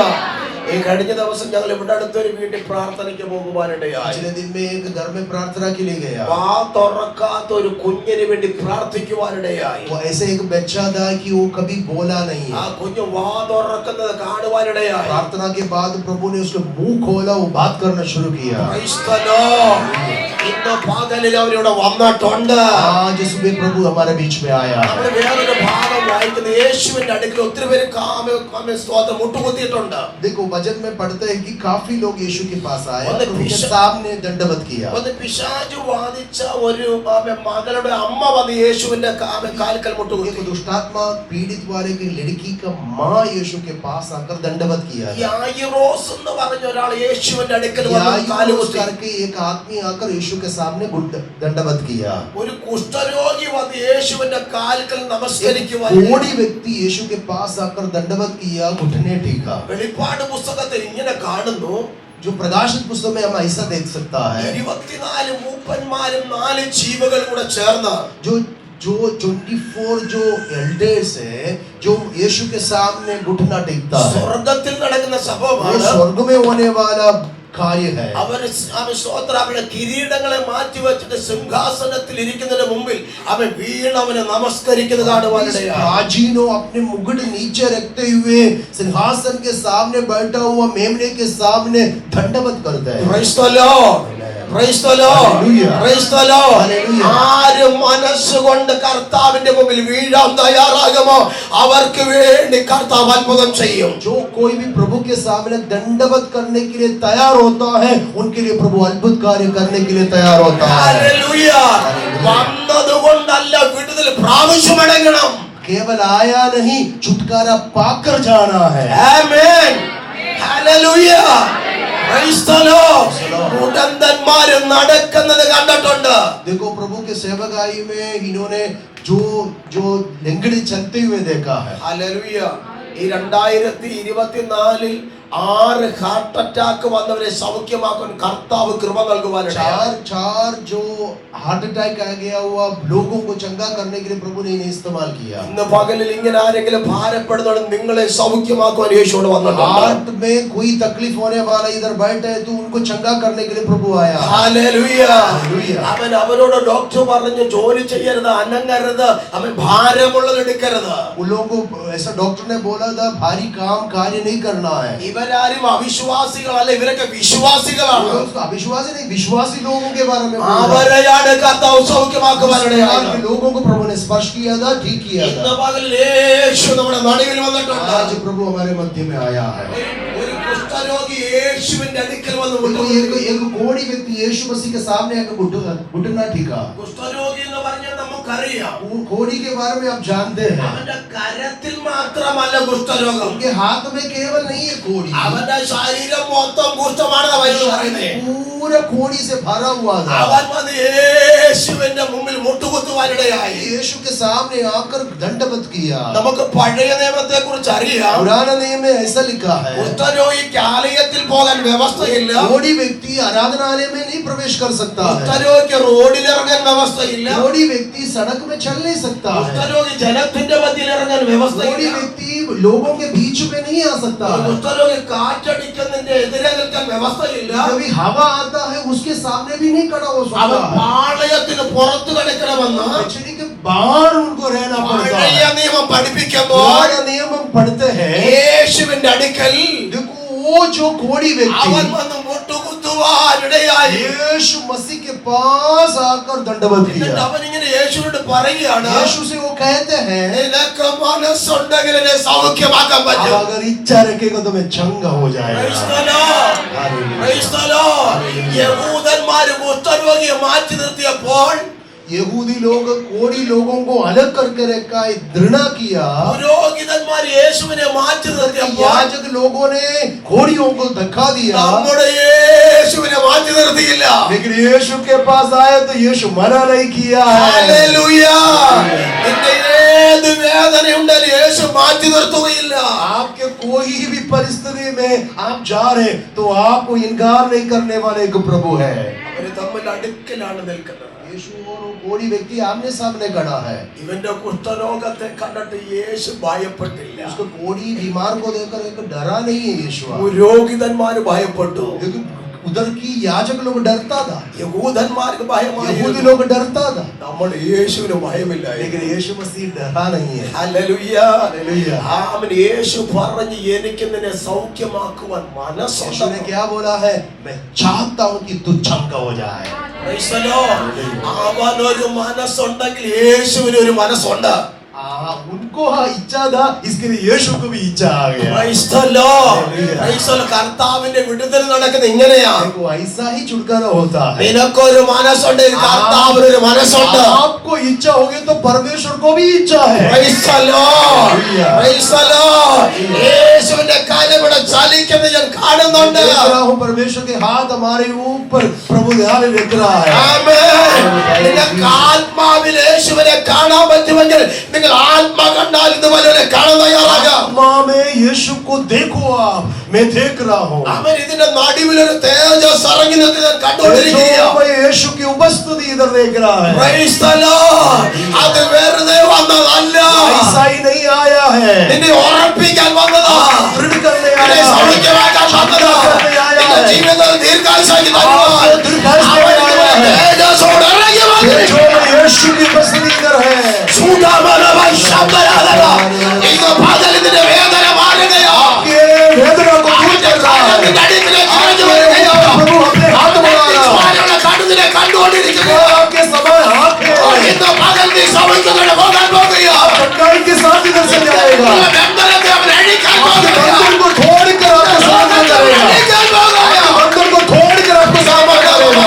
ഈ കഴിഞ്ഞ ദിവസം ഞങ്ങൾ ഇവിടെ അടുത്തൊരു വീട്ടിൽ പ്രാർത്ഥനയ്ക്ക് പോകുവാനിടയായി. पिछले दिन में एक घर में प्रार्थना के लिए गया। വാ തുറക്കാത്ത ഒരു കുഞ്ഞിന് വേണ്ടി പ്രാർത്ഥിക്കുവാനിടയായി. वो ऐसे एक बच्चा था कि वो कभी बोला नहीं। ആ കുഞ്ഞ് വാ തുറക്കുന്നത് കാണുവാനിടയായി. प्रार्थना के बाद प्रभु ने उसका मुंह खोला, वो बात करना शुरू किया। Praise the Lord. ഇന്ന് പകലിൽ അവരിവിടെ വന്നിട്ടുണ്ട്. आज सुबह प्रभु हमारे बीच में आया है। നമ്മൾ വേറൊരു ഭാഗം വായിക്കുന്നത് യേശുവിന്റെ അടുക്കൽ ഒത്തിരി പേര് സ്തോത്രം മുട്ടുകുത്തിയിട്ടുണ്ട്. देखो वचन में पढ़ते हैं कि काफी लोग यीशु के पास आए और और उनके सामने दंडवत किया। ഒന്ന് പിശാചു വാദിച്ച ഒരു മകളുടെ അമ്മ വന്ന് യേശുവിന്റെ കാൽക്കൽ മുട്ടുകുത്തി. एक दुष्टात्मा पीड़ित वाले की लड़की का माँ यीशु के पास आकर दंडवत किया। യായിറോസ് എന്ന് പറഞ്ഞ ഒരാൾ യേശുവിന്റെ അടുക്കൽ വന്ന് याईरोस കാലുകുത്തി. करके एक आदमी आकर यीशु के सामने दंडवत किया। ഒരു കുഷ്ഠരോഗി വന്ന് യേശുവിന്റെ കാൽക്കൽ നമസ്കരിക്കുവാൻ. कोढ़ी व्यक्ति यीशु के पास आकर दंडवत किया, घुटने टेका। വെളിപ്പാട് പുസ്തകത്തിൽ ഇങ്ങനെ കാണുന്നു. जो प्रकाशित पुस्तक में हम ऐसा देख सकता है 24 മൂപ്പന്മാരും 4 ജീവകളും കൂടെ ചേർന്ന് जो 24 जो एल्डर्स है जो यीशु के सामने घुटना टेकता है। സ്വർഗ്ഗത്തിൽ നടക്കുന്ന वो സംഭവമാണ്. स्वर्ग में होने वाला कार्य है। അവരുടെ കിരീടങ്ങളെ മാറ്റി വെച്ചിട്ട് സിംഹാസനത്തിൽ ഇരിക്കുന്നതിന് മുമ്പിൽ അവൻ വീണവനെ നമസ്കരിക്കുന്നത് കാണുവാനിടയായി. प्राचीनों अपने मुकुट नीचे रखते हुए सिंहासन के सामने बैठा हुआ मेमने के सामने दंडवत करते हैं। Praise the Lord. Praise the Lord. Hallelujah. Praise the Lord. Hallelujah. ആര് മനസ്സുകൊണ്ട് കർത്താവിന്റെ മുമ്പിൽ വീഴാൻ തയ്യാറാകുമോ അവർക്ക് വേണ്ടി കർത്താവ് അത്ഭുതം ചെയ്യും. जो कोई भी प्रभु के सामने दंडवत करने के लिए तैयार होता है उनके लिए प्रभु अद्भुत कार्य करने के लिए तैयार होता है। ഹല്ലേലൂയ. വന്നതുകൊണ്ടല്ല വിടുതൽ പ്രാപിച്ചു മടങ്ങണം. केवल आया नहीं, छुटकारा पाकर जाना है। ആമേൻ. ഹല്ലേലൂയ. Praise the Lord. മുടന്തന്മാര് നടക്കുന്നത് കണ്ടിട്ടുണ്ട്. देखो प्रभु के सेवकाई में इन्होंने जो जो लंगड़े चलते हुए देखा है। ഹല്ലേലൂയ. ഈ 2024 6 ഹാർട്ട് അറ്റാക്ക് വന്നവരെ സൗഖ്യമാക്കാൻ കർത്താവ് കൃപ നൽകുവാനിടയായി. चार जो हार्ट अटैक आ गया हुआ लोगों को चंगा करने के लिए प्रभु ने इन्हें इस्तेमाल किया। ഇന്ന് പകലിൽ ഇങ്ങനെ ആരെങ്കിലും ഭാരപ്പെടുന്നവർ നിങ്ങളെ സൗഖ്യമാക്കുവാൻ യേശുവോട് വന്നിട്ടുണ്ട്. हार्ट में कोई तकलीफ होने वाला इधर बैठे है तो उनको चंगा करने के लिए प्रभु आया। ഹല്ലേലൂയ. ഹല്ലേലൂയ. അവരോട് ഡോക്ടർ പറഞ്ഞു ജോലി ചെയ്യരുത്, അനങ്ങരുത്, അവൻ ഭാരമുള്ളത് എടുക്കരുത്. उन लोगों को ऐसा डॉक्टर ने बोला था भारी काम कार्य नहीं करना है। ഇവരാരും അവിശ്വാസികളല്ല, ഇവരൊക്കെ വിശ്വാസികളാണ്. अविश्वासी नहीं, विश्वासी लोगों के बारे में അവരെയാണ് കർത്താവ് സൗഖ്യമാക്കുവാനിടയായി. लोगों को प्रभु ने स्पर्श किया था, ठीक किया ഇന്ന് था। പകൽ യേശു നമ്മുടെ നടുവിൽ വന്നിട്ടുണ്ട്. आज प्रभु हमारे मध्य में आया है। ഒരു കുഷ്ഠരോഗി യേശുവിന്റെ അടുക്കൽ വന്ന് देखो एक कोढ़ी व्यक्ति यीशु मसीह के सामने आकर घुटना टीका। കുഷ്ഠരോഗി എന്ന് പറഞ്ഞാൽ നമുക്ക് നമുക്കറിയാം कोढ़ी के बारे में आप जानते हैं, അവന്റെ കരത്തിൽ മാത്രമല്ല കുഷ്ഠരോഗം, उनके हाथ में केवल नहीं है कोढ़ी, അവന്റെ ശരീരം മൊത്തം കുഷ്ഠമാണെന്ന് ബൈബിൾ പറയുന്നത്. पूरा कोढ़ी से भरा हुआ था. അവൻ വന്ന് യേശുവിന്റെ മുമ്പിൽ മുട്ടുകുത്തുവാനിടയായി. यीशु के सामने आकर दंडवत किया. നമുക്ക് പഴയ നിയമത്തെ കുറിച്ച് അറിയാം. पुराना नियम में ऐसा लिखा है, കുഷ്ഠരോഗിക്ക് ആലയത്തിൽ പോകാൻ വ്യവസ്ഥയില്ല, कोढ़ी व्यक्ति आराधनालय में नहीं प्रवेश कर सकता है, കുഷ്ഠരോഗിക്ക് റോഡിലിറങ്ങാൻ വ്യവസ്ഥയില്ല, कोढ़ी व्यक्ति सड़क में चल नहीं सकता है, കുഷ്ഠരോഗി ജനത്തിന്റെ മധ്യയിൽ ഇറങ്ങാൻ कोढ़ी വ്യവസ്ഥയില്ല, व्यक्ति लोगों के बीच में नहीं आ सकता है, കുഷ്ഠരോഗി കാറ്റടിക്കുന്നതിന്റെ എതിരെ നിൽക്കാൻ വ്യവസ്ഥയില്ല, कभी हवा आता है उसके सामने भी नहीं खड़ा हो അവൻ सकता है, പാളയത്തിന് പുറത്ത് കിടക്കണമെന്ന് बेचारे के बाहर उनको रहना पड़ता പഴയ है. നിയമം പഠിപ്പിക്കുമ്പോൾ पुराना नियम हम पढ़ते हैं, യേശുവിന്റെ അടുക്കൽ देखो वो जो कोढ़ी അവൻ व्यक्ति വന്ന് മുട്ടുകുത്തുവാനിടയായി. यीशु मसीह के पास आकर दंडवत എന്നിട്ട് किया. അവൻ ഇങ്ങനെ യേശുവിനോട് പറയുകയാണ്, यीशु से वो कहते हैं, നിനക്ക് മനസ്സുണ്ടെങ്കിൽ എന്നെ സൗഖ്യമാക്കാൻ अब പറ്റും. अगर इच्छा रखेगा तो मैं चंगा हो Praise जाएगा. the Lord. Praise the Lord. യഹൂദന്മാര് കുഷ്ഠരോഗിയെ മാറ്റി നിർത്തിയപ്പോൾ यहूदी लोग कोढ़ी लोगों को अलग करके रखा, घृणा किया. പുരോഹിതന്മാര് യേശുവിനെ മാറ്റി നിർത്തിയപ്പോൾ याजक लोगों ने कोढ़ियों को धक्का दिया, നമ്മുടെ യേശുവിനെ മാറ്റി നിർത്തിയില്ല. लेकिन यीशु के पास आए तो यीशु मना नहीं किया है. ഹല്ലേലൂയ. നിന്റെ ഏത് വേദനയുണ്ടെങ്കിലും യേശു മാറ്റി നിർത്തുകയില്ല. आपके कोई भी परिस्थिति में आप जा रहे तो आपको इनकार नहीं करने वाले एक प्रभु है. അവര് തമ്മിൽ അടുക്കലാണ് നിൽക്കുന്നത്. यीशु और वो कोढ़ी व्यक्ति आमने सामने खड़ा है. ഇവന്റെ കുഷ്ഠരോഗത്തെ കണ്ടിട്ട് യേശു ഭയപ്പെട്ടില്ല. उसको कोढ़ी बीमार को देखकर एक डरा नहीं है यीशु. പുരോഹിതന്മാര് ഭയപ്പെട്ടു, लेकिन उधर की याजक लोग डरता था, യഹൂദന്മാർക്ക് यहूदी ഭയമായി. लोग डरता था, നമ്മുടെ യേശുവിന് ഭയമില്ല. लेकिन यीशु मसीह डरा नहीं है. ഹല്ലേലൂയ. हालेलुया. ആമേൻ. യേശു പറഞ്ഞു, എനിക്ക് നിന്നെ സൗഖ്യമാക്കുവാൻ यीशु മനസ്സുണ്ട്. ने क्या बोला है, मैं चाहता हूँ कि तू चंगा हो जाए. Praise the Lord. അവനൊരു മനസ്സുണ്ടെങ്കിൽ യേശുവിന് ഒരു മനസ്സുണ്ട്. उनको इच्छा था, इसके लिए यीशु को भी इच्छा आ गया. Praise the Lord. Praise the Lord. കർത്താവിന്റെ വിടുതൽ നടക്കുന്നത് ഇങ്ങനെയാ. देखो ऐसा ही छुटकारा होता है. നിനക്കൊരു മനസ്സുണ്ടെങ്കിൽ കർത്താവിനൊരു മനസ്സുണ്ട്. आपको इच्छा होगी तो परमेश्वर को भी इच्छा है. Praise the Lord. Praise the Lord. യേശുവിന്റെ കാലം ഇവിടെ ചലിക്കുന്നത് ഞാൻ കാണുന്നുണ്ട്. देख रहा हूँ परमेश्वर के हाथ हमारे ऊपर प्रभु ध्यान रख रहा है. ആമേൻ. നിങ്ങൾക്ക് ആത്മാവിൽ യേശുവിനെ കാണാൻ പറ്റുമെങ്കിൽ നിങ്ങൾ ആത്മാ കണ്ടാൽ ഇതുപോലെ കാണാൻ തയ്യാറാകാം. आत्मा में यीशु को देखो आप, मैं देख रहा हूँ. അവൻ ഇതിന്റെ നടുവിൽ ഒരു തേജസ് ഇറങ്ങി നിൽക്കുന്നത് ഞാൻ കണ്ടുകൊണ്ടിരിക്കുകയാണ്. मैं यीशु की उपस्थिति इधर देख रहा है. Praise the Lord. അത് വെറുതെ വന്നതല്ല, ऐसा ही नहीं आया है. നിന്നെ ഉറപ്പിക്കാൻ വന്നതാ, दृढ़ करने നിന്നെ आया है. സൗഖ്യമാക്കാൻ വന്നതാ, നിന്റെ ജീവിതത്തിൽ ദീർഘായുസ്സാക്കി തരുവാൻ അവൻ ഇതുപോലെ തേജസ്സോടെ ഇറങ്ങി വന്നിരിക്കുന്നു. यीशु की उपस्थिति इधर है. ചൂടാമലവൻ ശബ്ദരാധന. ഇത് പകൽ ഇതിന്റെ വേദന മാറുകയോ, ये वेदना को दूर അവന്റെ कर रहा है. കാര്യത്തിന്റെ അടിപ്പിലേക്ക് ഇറങ്ങി വരികയോ, प्रभु अपने हाथ बढ़ा रहा है. അവന്റെ കണ്ണുനിന്നെ കണ്ടുകൊണ്ടിരിക്കുകയോ, आपके समय हाथ है. ഇന്ന് പകൽ നീ സൗഖ്യത്തോടെ പോകാൻ പോകുകയോ, चंगाई के साथ इधर से जाएगा. നിന്റെ ബന്ധനത്തെ അവൻ അഴിക്കാൻ आपके പോകുകയോ, बंधन को तोड़कर आपको सामने करेगा. അഴിക്കാൻ പോകുകയോ. बंधन को तोड़कर आपको सामने करेगा.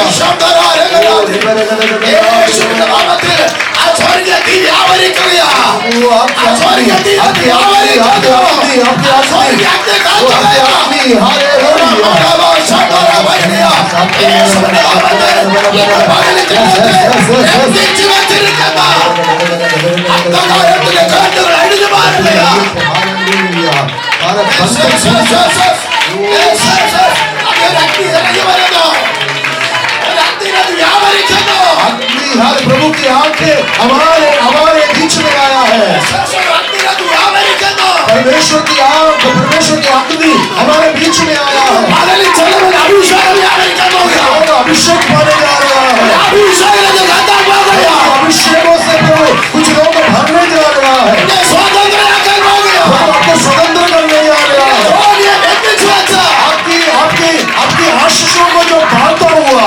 യേശുവിന്റെ നാമത്തിൽ ആ സ്വർഗ്ഗത്തിൽ വ്യാപരിക്കുകയാ. ആ സ്വർഗ്ഗത്തിൽ വ്യാപരിക്കുന്നു. ആ സ്വർഗ്ഗത്തെ കാക്കുകയാ. യേശുവിന്റെ നാമത്തിൽ ഇന്ന് പകലിൽ ജനത്തെ രക്ഷിച്ചു വച്ചിരിക്കുന്ന അന്ധകാരത്തിന്റെ കാറ്റുകൾ അഴിഞ്ഞു മാറുകയാ. प्रभु की आंखें हमारे बीच में आया है. परमेश्वर की आंख, परमेश्वर की अग्नि हमारे बीच में आया है. अभिषेक पाने जा रहा है. अभिषेकों से प्रभु कुछ लोगों को भरने जा रहा है. आपको स्वतंत्र करने जा रहा है. आपकी आशीषों को जो बांधा हुआ,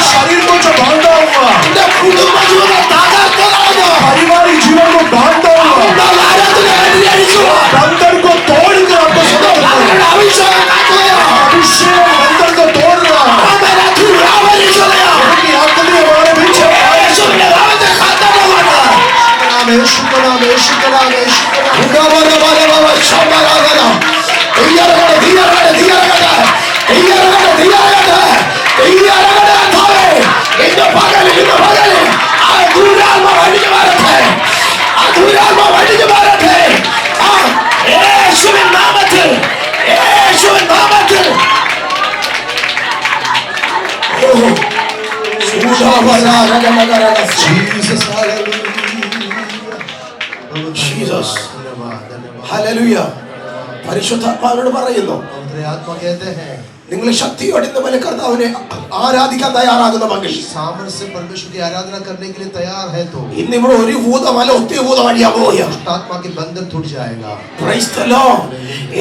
शरीर को जो बांधा हुआ, पारिवारिक जीवन को बांधा हुआ, बंधन को तोड़कर आपको स्वतंत्र Jesus, hallelujah. Jesus. धन्यवाद, धन्यवाद. ഹല്ലേലൂയ. പരിശുദ്ധാത്മാവിനോട് പറയുന്നു, पवित्र आत्मा कहते हैं, നിങ്ങൾ ശക്തിയോടെ ഇന്ന് മുതൽ കർത്താവിനെ ആരാധിക്കാൻ തയ്യാറാകുന്നുവെങ്കിൽ, सामर्थ्य से परमेश्वर की आराधना करने के लिए तैयार है तो ഇന്ന് ഇവിടെ ഒരു ഭൂതമല്ല ഒത്തിരി ഭൂതം അടിയാൻ പോവുക. आत्मा के बंधन टूट जाएगा. Praise the Lord.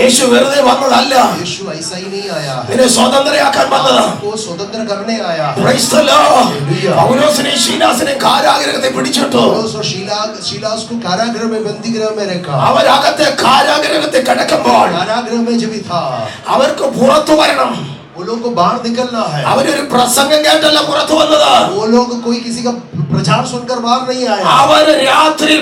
യേശു വെറുതെ വന്നതല്ല, यीशु ऐसा ही नहीं आया है, നിന്നെ സ്വതന്ത്രയാക്കാൻ വന്നതാ. आपको स्वतंत्र करने आया है. Praise the Lord. പൗലോസിനെയും ശീലാസിനെയും കാരാഗൃഹത്തെ പിടിച്ചിട്ടു. पौलुस और सीलास को कारागृह में बंदी गृह में रखा. അവരകത്തെ കാരാഗൃഹത്തെ കിടക്കുമ്പോൾ कारागृह में जब भी था, അവർക്ക് പുറത്തു വരണം. वो लोग को बाहर निकलना है. അവരൊരു പ്രസംഗം കേട്ടല്ല പുറത്തു വന്നത്. वो लोग कोई किसी का प्रचार सुनकर बाहर नहीं आया. അവർ രാത്രിയിൽ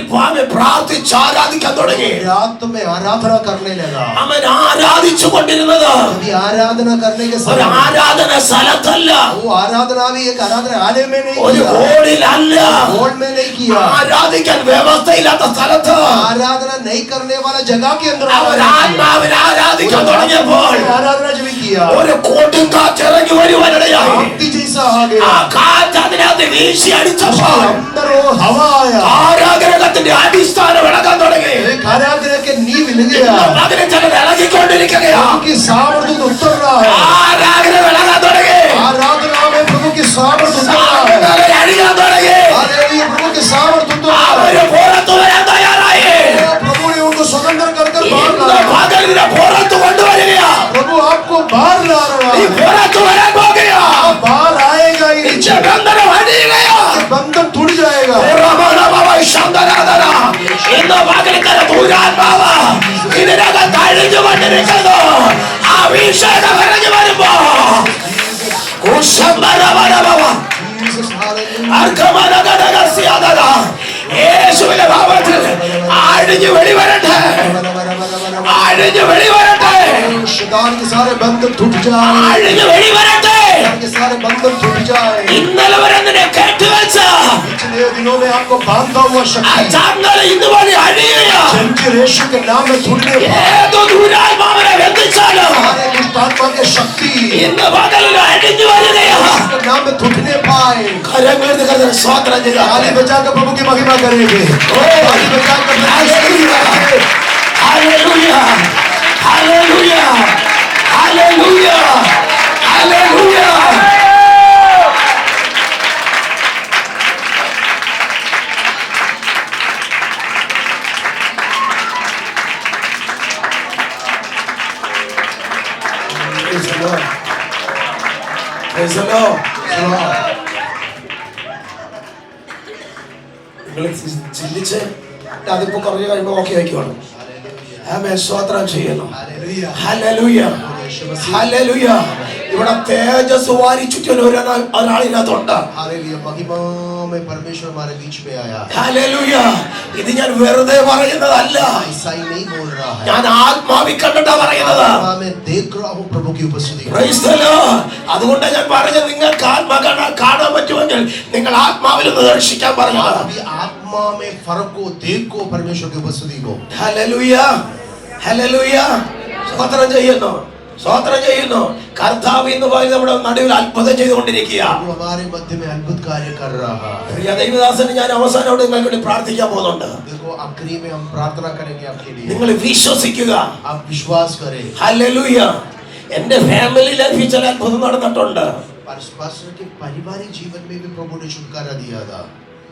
പ്രാർത്ഥിച്ച് ആരാധിക്കാൻ തുടങ്ങി. रात में आराधना करने लगा. അവൻ ആരാധിച്ചു കൊണ്ടിരുന്നത് अभी आराधना करने के ഒരു समय ആരാധന സ്ഥലത്തല്ല, वो आराधना भी एक आराधना आलय में नहीं ഒരു किया, ഹോളിലല്ല, हॉल में नहीं किया. ആരാധിക്കാൻ വ്യവസ്ഥയില്ലാത്ത സ്ഥലത്ത് आराधना नहीं करने वाला जगह के अंदर അവർ ആത്മാവിനെ ആരാധിക്കാൻ തുടങ്ങിയപ്പോൾ आराधना जब भी किया, ഒരു കൊടുങ്കാറ്റിറങ്ങി വരുവാനിടയായി. आंधी जैसा आ ആ गया. കാറ്റ് അതിനകത്ത് വീശി അടിച്ചപ്പോൾ अंदर वो हवा आया, കാരാഗൃഹത്തിന്റെ അടിസ്ഥാനം ഇളകാൻ തുടങ്ങി. एक कारागृह के नींव हिल गया. അതിനെ ചിലർ ഇളകിക്കൊണ്ടിരിക്കുകയാ. प्रभु की सामर्थ उतर रहा है. കാരാഗൃഹം ഇളകാൻ തുടങ്ങി. आराधना में प्रभु की सामर्थ उतर रहा है. അവരെ അഴിയാൻ തുടങ്ങി. हालेलुया, प्रभु की सामर्थ उतर रहा അവര് है. പുറത്തു വരാൻ തയ്യാറായി. प्रभु ने उनको स्वतंत्र कर बाहर ഇന്ന് लाया. പകൽ ഇതിനെ പുറത്തു കൊണ്ടുവരികയാ. प्रभु आपको बाहर ला रहा നീ है. പുറത്തു വരാൻ പോകുകയാ. आप बाहर आएगा ही നിന്റെ नहीं. ബന്ധനം അഴിയുകയാ. बंधन टूट जाएगा. ഇന്ന് പകൽക്കര ദുരാത്മാവ് ഇതിനകത്ത് അഴിഞ്ഞുകൊണ്ടിരിക്കുന്നു. അഭിഷേകം ഇറങ്ങി വരുമ്പോ Jesus, hallelujah. യേശുവിന്റെ നാമത്തിൽ അഴിഞ്ഞു വെളിവരട്ടെ, അഴിഞ്ഞു വെളിവരട്ടെ, शैतान के सारे बंधन टूट जाए. അഴിഞ്ഞു വെളിവരട്ടെ. शैतान के सारे बंधन टूट जाए. ഇന്നലെ വരെ നിന്നെ കെട്ടുവെച്ച पिछले दिनों में आपको बांधा हुआ ആ शक्ति ചങ്ങല ഇന്നുപോലെ അഴിയുകയാ. जंजीर यीशु के नाम में टूटने पाए. ഏതോ ദുരാത്മാവിനെ ബന്ധിച്ചാലും सारे दुष्ट आत्मा की शक्ति ഇന്ന് പകലിൽ അഴിഞ്ഞു വരികയാ. यीशु के नाम में टूटने पाए. കരങ്ങളിൽ കരുതൽ സ്വാതന്ത്ര്യം ചെയ്യുക. ताली बजाकर प्रभु की महिमा करेंगे. ताली बजाकर Hallelujah. Hallelujah. Hallelujah. Hallelujah. Praise the Lord. Praise the Lord. നിങ്ങൾ ചിന്തിച്ച് അതിപ്പോ കുറഞ്ഞു കഴിയുമ്പോൾ ഓക്കെ ആയിക്കോളും. ആമേൻ. സ്തോത്രം ചെയ്യുന്നു. हालेलुया. ഹല്ലേലൂയ. ഹല്ലേലൂയ. ഇവിടെ തേജസ് വാരി ചുറ്റുന്ന ഒരാളിനകത്തുണ്ട്. हालेलुया. महिमा में परमेश्वर हमारे बीच में आया. ഹല്ലേലൂയ. ഇത് ഞാൻ വെറുതെ പറയുന്നതല്ല, ऐसा ही नहीं बोल रहा है. ഞാൻ ആത്മാവിൽ കണ്ടിട്ടാ പറയുന്നത്. आत्मा में देख रहा हूँ प्रभु की उपस्थिति. Praise the Lord. അതുകൊണ്ട് ഞാൻ പറഞ്ഞത് നിങ്ങൾക്ക് കാണാൻ പറ്റുമെങ്കിൽ നിങ്ങൾ ആത്മാവിൽ ഒന്ന് ദർശിക്കാൻ പറഞ്ഞത്. अभी आत्मा में फर्क को देखो परमेश्वर की उपस्थिति को. ഹല്ലേലൂയ. ഹല്ലേലൂയ. സ്തോത്രം ചെയ്യുന്നു, സ്തോത്രം ചെയ്യുന്നു. കർത്താവ് ഇന്ന് പോയി നമ്മുടെ നടുവിൽ അത്ഭുതം ചെയ്തുകൊണ്ടിരിക്കുക. वो हमारे मध्य में अद्भुत कार्य कर रहा है. പ്രിയ ദൈവദാസന് ഞാൻ അവസാനോട് നിങ്ങൾക്ക് വേണ്ടി പ്രാർത്ഥിക്കാൻ പോകുന്നുണ്ട്. देखो आखिरी में हम प्रार्थना करेंगे आपके लिए. നിങ്ങൾ വിശ്വസിക്കുക. आप विश्वास करें. ഹല്ലേലൂയ. എന്റെ ഫാമിലി ലൈഫിൽ ചില അത്ഭുതം നടന്നിട്ടുണ്ട്. पास्टर के पारिवारिक जीवन में भी प्रभु ने छुटकारा दिया था.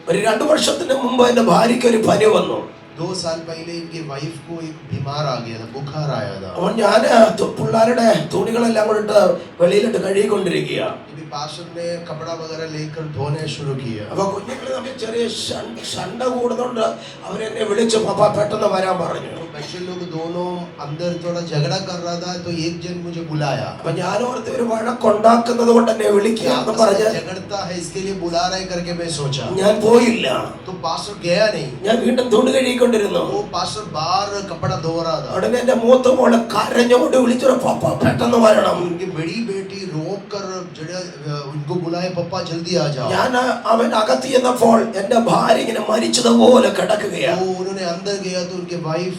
ഒരു 2 വർഷത്തിന് മുമ്പ് എന്റെ ഭാര്യയ്ക്ക് ഒരു പനി വന്നു. 2 साल पहले इनके वाइफ को एक बीमार आ गया था, बुखार आया था. അപ്പോൾ ഞാൻ പിള്ളേരുടെ തുണികളെല്ലാം കൊണ്ടിട്ട് വെളിയിലിട്ട് കഴുകിക്കൊണ്ടിരിക്കുക. अभी पास्टर ने कपड़ा वगैरह लेकर धोने शुरू किया. അപ്പൊ കുഞ്ഞുങ്ങൾ തമ്മിൽ ചെറിയ ശണ്ട കൂടുന്നുണ്ട്. അവരെന്നെ വിളിച്ചു പപ്പ പെട്ടെന്ന് വരാൻ പറഞ്ഞു. बच्चे लोग दोनों अंदर थोड़ा झगड़ा कर रहा था तो एक जन मुझे बुलाया. അപ്പൊ ഞാൻ ഓർത്ത് ഒരു വഴക്കുണ്ടാക്കുന്നത് കൊണ്ട് എന്നെ വിളിക്കുക എന്ന് പറഞ്ഞ് झगड़ता है इसके लिए बुला रहा है करके मैं सोचा. ഞാൻ പോയില്ല. तो पास्टर गया नहीं. ഞാൻ വീണ്ടും തുണി കഴുകിക്കൊണ്ടിരുന്നു. वो पास्टर बाहर कपड़ा धो रहा था. ഉടനെ എന്റെ മൂത്ത മോളെ കരഞ്ഞുകൊണ്ട് വിളിച്ചു പപ്പ പെട്ടെന്ന് വരണം. उनकी बड़ी बेटी रोक कर उनको बुलाए, पप्पा जल्दी आ जाओ. ഞാൻ അവൻ അകത്ത് ചെന്നപ്പോൾ എന്റെ ഭാര്യ ഇങ്ങനെ മരിച്ചതുപോലെ കിടക്കുകയാണ്. तो उन्होंने अंदर गया तो उनके वाइफ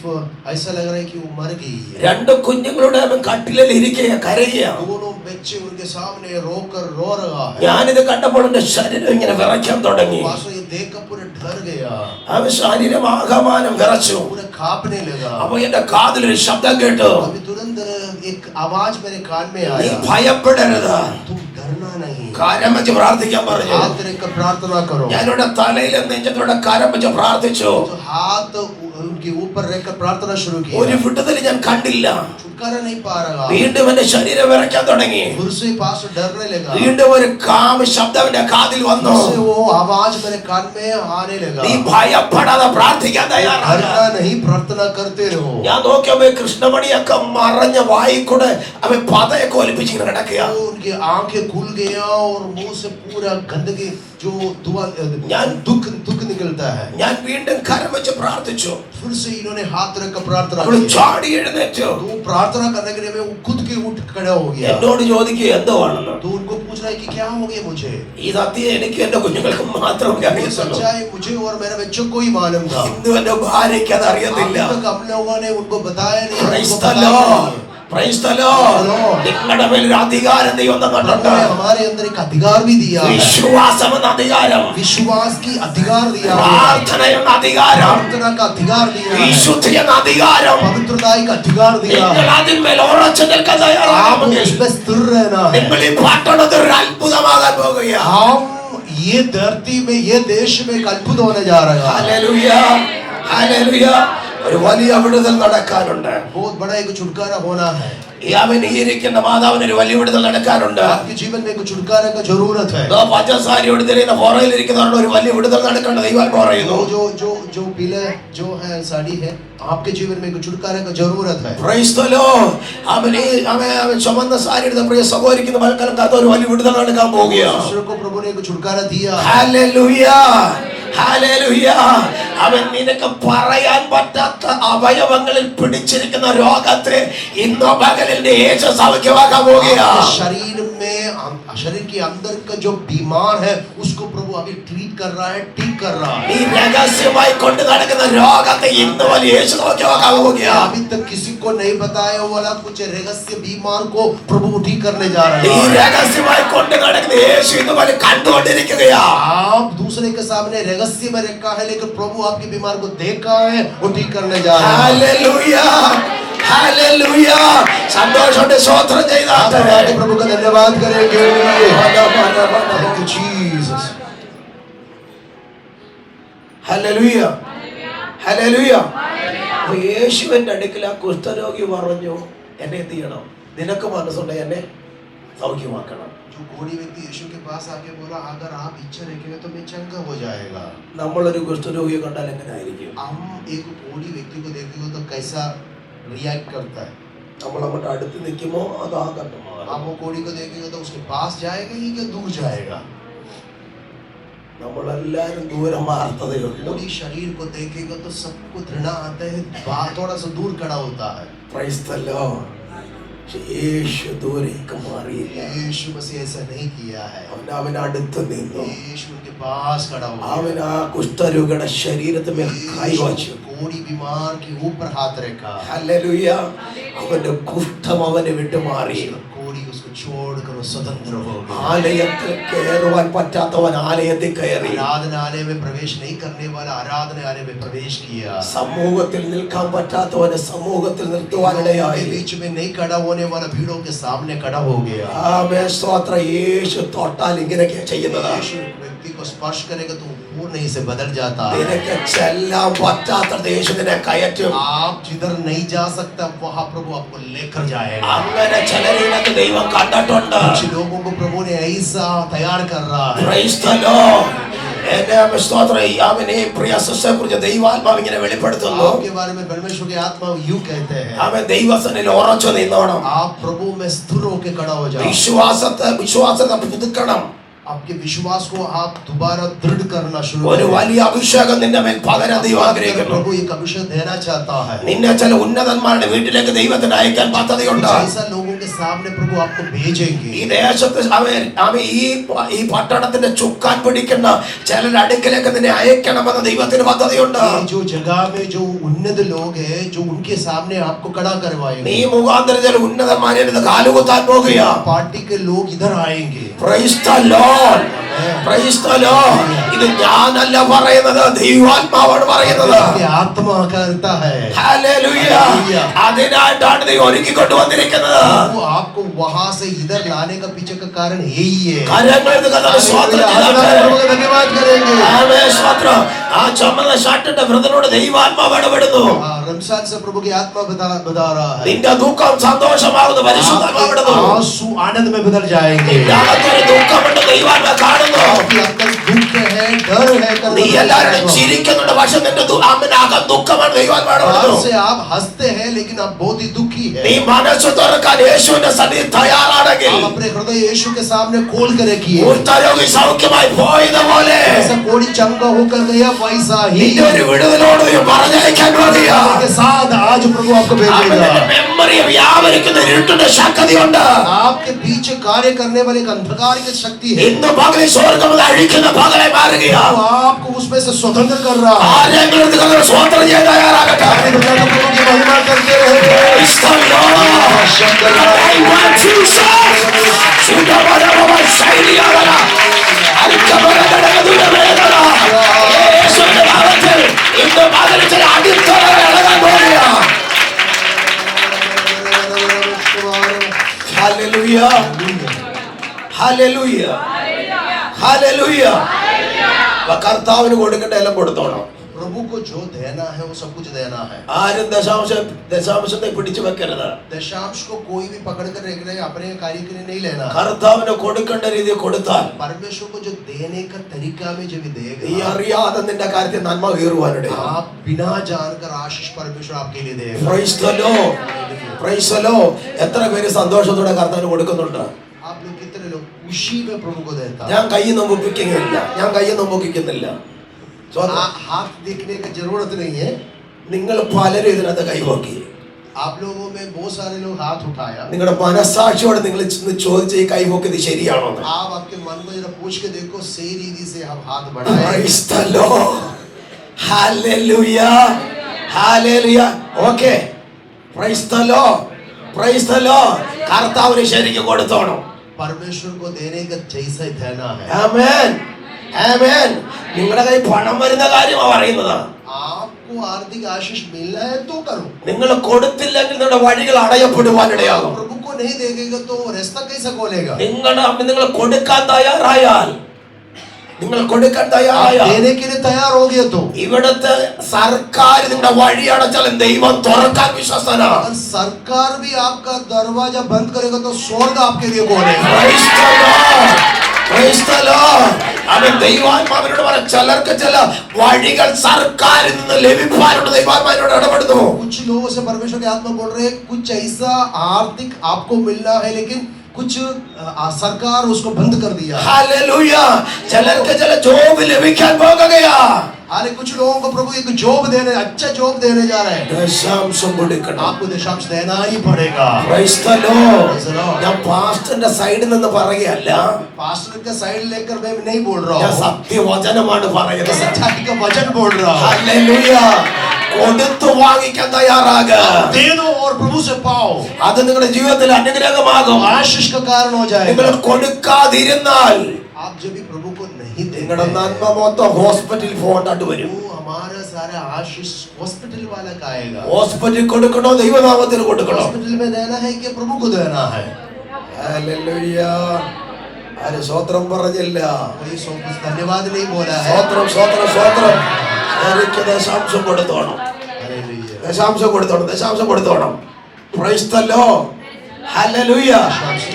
ऐसा लग रहा है कि वो मर गई है. 2 കുഞ്ഞുങ്ങളുടെ അവൻ കട്ടിലിൽ ഇരിക്കുക കരയുക. दोनों बच्चे उनके सामने रोकर रो रहा है। ഞാനിത് കണ്ടപ്പോൾ എന്റെ ശരീരം ഇങ്ങനെ വിറയ്ക്കാൻ തുടങ്ങി. पास्टर ये देखकर पूरा डर गया, അവൻ ശരീരം ആകമാനം വിറച്ചു. पूरा कांपने लगा। അപ്പൊ എന്റെ കാതിൽ ഒരു ശബ്ദം കേട്ടു, अभी तुरंत एक आवाज मेरे कान में നീ आया, ഭയപ്പെടരുത്, तुम डरना नहीं, കാര്യം വെച്ച് പ്രാർത്ഥിക്കാൻ പറഞ്ഞു. हाथ रखकर प्रार्थना करो। ഞാനിവിടെ തലയിലും നെഞ്ചത്തോടെ കാര്യം വെച്ച് പ്രാർത്ഥിച്ചു. तो हाथ उनके ऊपर रखकर प्रार्थना शुरू की। ഒരു വിടുതൽ ഞാൻ കണ്ടില്ല. छुटकारा नहीं पा रहा। വീണ്ടും എന്റെ ശരീരം വിറയ്ക്കാൻ തുടങ്ങി. फिर से पास्टर डरने लगा, വീണ്ടും ഒരു കാമ ശബ്ദം എന്റെ കാതിൽ വന്നു. फिर से वो आवाज मेरे कान में आने लगा, നീ ഭയപ്പെടാതെ പ്രാർത്ഥിക്കാൻ തയ്യാറാണ്. डरना नहीं, प्रार्थना करते रहो। ഞാൻ നോക്കിയപ്പോ കൃഷ്ണമണിയൊക്കെ മറഞ്ഞ വായിക്കൂടെ അവൻ പതയൊക്കെ ഒലിപ്പിച്ചിങ്ങനെ കിടക്കുക. तो उनकी आंखें खुल गया और मुंह से पूरा गंदगी जो दुख निकलता है। ഞാൻ വീണ്ടും കരം വെച്ച് പ്രാർത്ഥിച്ചു. फिर से इन्होंने हाथ रखकर प्रार्थना അവൾ की। ചാടി എഴുന്നേറ്റു. तो प्रार्थना करने के लिए वो खुद के उठ खड़ा हो गया। എന്നോട് ചോദിക്കുക എന്തോ ആണെന്ന്. तो उनको पूछ रहा है कि क्या हो गया मुझे। ഈ സത്യം എനിക്ക് എന്റെ കുഞ്ഞുങ്ങൾക്ക് മാത്രമേ ये അറിയത്തുള്ളൂ. सच्चाई मुझे और मेरे बच्चों को ही मालूम था। ഇന്ന് എന്റെ ഭാര്യയ്ക്ക് അത് അറിയത്തില്ല. अभी तक हम लोगों ने उनको बताया नहीं, Praise उनको the बताया Lord. नहीं। Praise the Lord. നിങ്ങളുടെ മേൽ ഒരു അധികാരം ദൈവം തന്നിട്ടുണ്ട്. प्रभु ने हमारे अंदर एक अधिकार भी दिया है। വിശ്വാസം എന്ന അധികാരം, विश्वास की अधिकार दिया है, പ്രാർത്ഥന എന്ന അധികാരം, प्रार्थना का अधिकार दिया है, വിശുദ്ധി എന്ന അധികാരം. पवित्रता का अधिकार दिया है। നിങ്ങൾ അതിന്മേൽ ഉറച്ചു നിൽക്കാൻ आप തയ്യാറാണെങ്കിൽ उसमें स्थिर रहना है। നിങ്ങൾ ഈ പട്ടണത്തിൽ ഒരു അത്ഭുതമാകാൻ പോകുകയാണ്. हम ये धरती में, ये देश में एक अद्भुत होने जा रहा है। Hallelujah, hallelujah. ഒരു വലിയ വിടുതൽ നടക്കാനുണ്ട്. बहुत बड़ा एक छुटकारा होना है। അവൻ ഈ ഇരിക്കുന്ന മാതാവിന് ഒരു വലിയ വിടുതൽ നടക്കാനുണ്ട്. आपके जीवन में एक छुटकारे का जरूरत है। പഞ്ചസാരി എടുത്തിരിക്കുന്ന പുറയിലിരിക്കുന്നവരുടെ ഒരു വലിയ വിടുതൽ നടക്കേണ്ട ദൈവം പറയുന്നു. जो जो जो पीले जो है साड़ी है, आपके जीवन में एक छुटकारे का जरूरत है। Praise the Lord. അവൻ ചുമന്ന സാരി എടുത്ത പ്രിയ സഹോദരിക്കുന്ന മൽക്കാലത്ത് ഒരു വലിയ വിടുതൽ നടക്കാൻ പോവുകയാണ്. दूसरे को प्रभु ने एक छुटकारा दिया। Hallelujah, hallelujah. അവൻ നിനക്ക് പറയാൻ പറ്റാത്ത അവയവങ്ങളിൽ പിടിച്ചിരിക്കുന്ന രോഗത്തെ ഇന്നോ പകലിൽ യേശു സൗഖ്യമാക്കാൻ പോവുകയാണ്. शरीर के अंदर का जो बीमार है उसको प्रभु अभी ट्रीट कर रहा है, ठीक कर रहा है। നീ രഹസ്യമായി കൊണ്ട് നടക്കുന്ന രോഗത്തെ ഇന്ന് വലിയ യേശു സൗഖ്യമാക്കാൻ പോവുകയാണ്. अभी तक किसी को नहीं बताया वाला कुछ रहस्य बीमार को प्रभु ठीक करने जा रहा നീ है। രഹസ്യമായി കൊണ്ട് നടക്കുന്ന യേശു ഇന്ന് വലിയ കണ്ടുകൊണ്ടിരിക്കുകയാണ്. आप दूसरे के सामने रहस्य में रखा है, लेकिन प्रभु आपके बीमार को देखा है, वो ठीक करने जा रहा है। Hallelujah, hallelujah. സന്തോഷത്തോടെ സ്തോത്രം ചെയ്താട്ടെ. आप प्रभु का धन्यवाद करेंगे। Thank you, Jesus. Hallelujah, hallelujah. അപ്പൊ യേശുവിന്റെ അടുക്കൽ ആ കുഷ്ഠരോഗി പറഞ്ഞു, എന്നെ എന്ത് ചെയ്യണം? നിനക്ക് മനസ്സുണ്ട് എന്നെ സൗഖ്യമാക്കണം. जो कोढ़ी व्यक्ति यीशु के पास आके बोला, अगर आप इच्छा रखेंगे तो मैं चंगा हो जाएगा। നമ്മളൊരു കുഷ്ഠരോഗിയെ കണ്ടാൽ എങ്ങനെ ആയിരിക്കും? हम एक कोढ़ी व्यक्ति को देखेंगे तो कैसा रिएक्ट करता है? നമ്മൾ അങ്ങോട്ട് അടുത്ത് നിൽക്കുമോ അതോ അകന്നുമോ? आप वो कोढ़ी को देखेंगे तो उसके पास जाएगा ही क्या दूर जाएगा? നമ്മളെല്ലാരും ദൂരം മാർത്തതേ ഉള്ളൂ. कोढ़ी शरीर को देखेगा तो सबको घृणा आता है, थोड़ा सा दूर खड़ा होता है। Praise the Lord. യേശു ദൂരേക്ക് മാറിയില്ല. यीशु मसीह ऐसा नहीं किया है। അവൻ അടുത്ത് നിന്നു. यीशु के पास खड़ा हो അവൻ गया। ആ കുഷ്ഠരോഗിയുടെ ശരീരത്തിന്മേൽ കൈവച്ചു. कोढ़ी बीमार के ऊपर हाथ रखा। ഹല്ലേലൂയ. അവന്റെ കുഷ്ഠം അവനെ വിട്ടു മാറി. कोढ़ी उसको छोड़कर वो स्वतंत्र हो गया। ആലയത്തിൽ കയറുവാൻ പറ്റാത്തവൻ ആലയത്തിൽ കയറി. आराधनालय में प्रवेश नहीं करने वाला आराधनालय में प्रवेश किया। സമൂഹത്തിൽ നിൽക്കാൻ പറ്റാത്തവനെ സമൂഹത്തിൽ നിർത്തുവാനിടയായി. बीच में नहीं खड़ा होने वाला भीड़ों के सामने खड़ा हो गया। ആമേൻ, സ്തോത്രം. യേശു തൊട്ടാൽ ഇങ്ങനെയൊക്കെ ചെയ്യുന്നത്. यीशु व्यक्ति को स्पर्श करेगा तो पूर्ण ही से बदल जाता है। നിനക്ക് ചെല്ലാൻ പറ്റാത്ത യേശു നിന്നെ കയറ്റും. आप जिधर नहीं जा सकता वहां प्रभु आपको लेकर जाएगा। അങ്ങനെ ചിലരിനൊക്കെ ദൈവം കണ്ടിട്ടുണ്ട്. कुछ लोगों को प्रभु ने ऐसा तैयार कर रहा है। Praise the Lord. എന്നെ സ്തോത്രം. അവനെ പ്രിയ സിസ്റ്ററെ കുറിച്ച് ദൈവാത്മാവ് ഇങ്ങനെ വെളിപ്പെടുത്തുന്നു. आपके बारे में परमेश्वर की आत्मा यूं कहते हैं, അവൻ ദൈവസന്നിധിയിൽ ഉറച്ചു നിന്നോണം. आप प्रभु में स्थिर होकर खड़ा हो जाओ। വിശ്വാസത്തെ പുതുക്കണം. आपके विश्वास को आप दोबारा दृढ़ करना शुरू ഒരു करें। വലിയ അഭിഷേകം നിന്റെ മേൽ പകരാൻ ദൈവം ആഗ്രഹിക്കുന്നു. प्रभु एक अभिषेक देना चाहता है। നിന്നെ ചില ഉന്നതന്മാരുടെ വീട്ടിലേക്ക് ദൈവത്തിന് അയക്കാൻ പദ്ധതിയുണ്ട്. ऐसा लोगों के सामने प्रभु आपको भेजेंगे। ഈ ദേശത്ത് ഈ പട്ടണത്തിന്റെ ചുക്കാൻ പിടിക്കുന്ന ചിലർ അടുക്കലേക്ക് നിന്നെ അയക്കണമെന്ന് ദൈവത്തിന് പദ്ധതിയുണ്ട്. ये जो जगह में जो उन्नत लोग हैं जो उनके सामने आपको खड़ा करवाएंगे। നീ മുഖാന്തരം ചില ഉന്നതന്മാരെ കാലുകുത്താൻ പോകുക. पार्टी के लोग इधर आएंगे। Price the Lord, price the Lord. ഇത് ഞാനല്ല പറയുന്നത്, ദൈവാത്മാവാണ് പറയുന്നത്. आत्मा करता है। ഹല്ലേലൂയ. അതിനായിട്ടാണ് ദൈവം ഒരുക്കിക്കൊണ്ട് വന്നിരിക്കുന്നത്. वो आपको वहां से इधर लाने का पीछे का कारण यही है। धन्यवाद करेंगे। आमेन, स्तोत्र. ആ ചുമന്ന ഷർട്ടിന്റെ വൃദ്ധനോട് ദൈവാത്മാവ് ഇടപെടുന്നു. रमजान से प्रभु की आत्मा बता रहा है। നിന്റെ ദുഃഖം സന്തോഷമാകുന്നു, പരിശുദ്ധാത്മാവ് ഇടപെടുന്നു. आंसू आनंद में बदल जाएंगे। നിന്റെ ദുഃഖമുണ്ട്, ദൈവാത്മാവ് കാണുന്നു. दुख है, डर है, നീ എല്ലാവരും ചിരിക്കുന്നുണ്ട്, പക്ഷെ നിന്റെ അകം ദുഃഖമാണ്. ദൈവാത്മാവ് ഇടപെടുന്നു. से आप हंसते हैं लेकिन आप बहुत ही दुखी है। നീ മനസ്സ് തുറക്കാൻ യേശുവിന്റെ സന്നിധിയിൽ തയ്യാറാണെങ്കിൽ आप अपने हृदय यीशु के सामने खोल कर रखिए। കുഷ്ഠരോഗി സൗഖ്യമായി പോയതുപോലെ जैसा कोड़ी चंगा होकर गया वैसा ही നിന്റെ ഒരു വിടുതലോട് പറഞ്ഞയക്കാൻ പോകുകയാ. के साथ आज प्रभु आपको भेजेगा। മെമ്മറി വ്യാപരിക്കുന്ന ഇരുട്ടിന്റെ ശക്തിയുണ്ട്. आपके पीछे कार्य करने वाले एक अंधकार की शक्ति है। ഇന്ന് പകലിൽ സ്വർഗ്ഗം അഴിക്കുന്ന പകലെ മാറുകയാ. आपको उसमें से स्वतंत्र कर रहा है। ആരെങ്കിലും ഇതിനെ സ്വതന്ത്രം ചെയ്യാൻ തയ്യാറാകട്ടെ. प्रभु की महिमा करते रहे। ഇന്ന് പകലിൽ ചില അടിത്തറകൾ ഇളകാൻ പോകുകയാ. Hallelujah, hallelujah, hallelujah. കർത്താവിന് കൊടുക്കേണ്ട എല്ലാം കൊടുത്തോണം. प्रभु को जो देना है वो सब कुछ देना है। ആരും ദശാംശത്തെ പിടിച്ചു വെക്കരുത്. दशांश को कोई भी पकड़ कर रख रहे अपने कार्य के लिए नहीं लेना। കർത്താവിന് കൊടുക്കേണ്ട രീതിയിൽ കൊടുത്താൽ परमेश्वर को जो देने का तरीका में जब देगा, നീ അറിയാതെ നിന്റെ കാര്യത്തിൽ നന്മ കയറുവാനിടയാ. आप बिना जानकर आशीष परमेश्वर आपके लिए देगा। Price the Lord, price the Lord. എത്ര പേര് സന്തോഷത്തോടെ കർത്താവിന് കൊടുക്കുന്നുണ്ട്? आप लोग कितने लोग खुशी में प्रभु को देता? ഞാൻ കൈ നോക്കിക്കുന്നില്ല, ഞാൻ കൈ നോക്കിക്കുന്നില്ല. हाथ देखने की जरूरत नहीं है। നിങ്ങൾ പലരും ഇതിനകത്ത് കൈവക്കി. आप लोगों में बहुत सारे लोग हाथ उठाया। നിങ്ങളുടെ മനസാക്ഷിയോട് നിങ്ങൾ ചോദിച്ച ഈ കൈവക്കിയത് ശരിയാണോ? आप आपके मन को जरा पूछ के देखो सही रीति से हम हाथ बढ़ाएं। Price the lord, hallelujah, hallelujah. Okay, price the Lord, price the Lord. കർത്താവിന് ശരിക്കും കൊടുത്തോണം. परमेश्वर को देने का जैसा ही देना है। ആമേൻ, ആമേൻ. നിങ്ങളുടെ കൈ പണം വരുന്ന കാര്യമാണ് പറയുന്നത്. आपको आर्थिक आशीष मिलना है तो करो। നിങ്ങൾ കൊടുത്തില്ലെങ്കിൽ നിങ്ങളുടെ വഴികൾ അടയപ്പെടുവാനിടയാകും. प्रभु को नहीं देगा तो रास्ता कैसे खोलेगा? നിങ്ങൾ കൊടുക്കാൻ തയ്യാറായാൽ, നിങ്ങൾ കൊടുക്കാൻ തയ്യാറായാൽ, देने के लिए तैयार हो गया तो ഇവിടുത്തെ സർക്കാർ നിങ്ങളുടെ വഴി അടച്ചാൽ ദൈവം തുറക്കാൻ വിശ്വസ്തനാണ്. और सरकार भी आपका दरवाजा बंद करेगा तो स्वर्ग आपके लिए खोलेगा। Praise the Lord, praise the Lord. അവൻ ദൈവാത്മാവിനോട് പറ, ചിലർക്ക് ചില വഴികൾ സർക്കാരിൽ നിന്ന് ലഭിക്കാനുണ്ട്. ദൈവാത്മാവിനോട് ഇടപെടുന്നു. कुछ लोगों से परमेश्वर की आत्मा बोल रहे हैं कुछ ऐसा आर्थिक आपको मिलना है लेकिन कुछ सरकार उसको बंद कर दिया। ഹല്ലേലൂയ. ചിലർക്ക് ചില ജോബ് ലഭിക്കാൻ പോകുകയാ. अरे कुछ लोगों को प्रभु एक जॉब देने, अच्छा जॉब देने जा रहे हैं। ദശാംശം കൊടുക്കണം. आपको दशांश देना ही पड़ेगा। Praise the Lord. ഞാൻ പാസ്റ്ററിന്റെ സൈഡിൽ നിന്ന് പറയുകയല്ല, पास्टर का साइड लेकर मैं नहीं बोल रहा ഞാൻ हूँ, സത്യവചനമാണ് പറയുന്നത്. सच्चाई का वचन बोल रहा हूँ। ഹല്ലേലൂയ. കൊടുത്തു വാങ്ങിക്കാൻ തയ്യാറാകുക. दे दो और प्रभु से पाओ, അത് നിങ്ങളുടെ ജീവിതത്തിൽ അനുഗ്രഹമാകും. आशीष का कारण हो നിങ്ങൾ जाएगा। കൊടുക്കാതിരുന്നാൽ आप जब भी प्रभु को नहीं നിങ്ങളുടെ देंगे നന്മ മൊത്തം ഹോസ്പിറ്റലിൽ പോകേണ്ടതായിട്ട് വരും. वो हमारा सारा आशीष हॉस्पिटल वाला का आएगा। ഹോസ്പിറ്റലിൽ കൊടുക്കണോ ദൈവനാമത്തിന് കൊടുക്കണോ? हॉस्पिटल में देना है कि प्रभु को देना है? ഹല്ലേലൂയ. ആരും സ്വത്രം പറഞ്ഞില്ല. कोई सो कुछ धन्यवाद नहीं बोला है। സ്വത്രം, സ്വത്രം, സ്വത്രം. എനിക്ക് ദശാംശം കൊടുത്തോണം, हालेलुया। ദശാംശം കൊടുത്തോണം, ദശാംശം കൊടുത്തോണം. Praise the lord, hallelujah.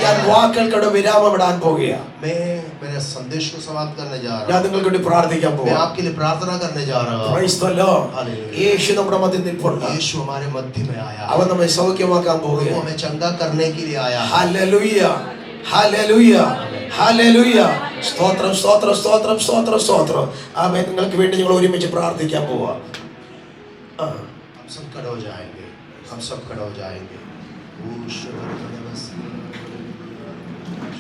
ഞാൻ വാക്കുകൾക്കിടെ വിരാമം ഇടാൻ പോകുകയാണ്. मैं मेरे संदेश को समाप्त करने जा रहा ഞാൻ हूँ। നിങ്ങൾക്ക് വേണ്ടി പ്രാർത്ഥിക്കാൻ मैं പോവാം. आपके लिए प्रार्थना करने जा रहा हूँ। Price the Lord. हालेलुया। യേശു നമ്മുടെ മധ്യത്തിൽ നിൽപ്പുണ്ട്. यीशु हमारे मध्य में आया। അവൻ നമ്മെ സൗഖ്യമാക്കാൻ वो പോകുകയാണ്. हमें चंगा करने के लिए आया। Hallelujah, hallelujah, hallelujah. സ്തോത്രം, സ്തോത്രം, സ്തോത്രം, സ്തോത്രം, സ്തോത്രം. ആമേൻ. നിങ്ങൾക്ക് വേണ്ടി ഞങ്ങൾ ഒരുമിച്ച് പ്രാർത്ഥിക്കാൻ പോവാം. हम सब खड़े हो जाएंगे, हम सब खड़े हो जाएंगे। ओ शबरबरबस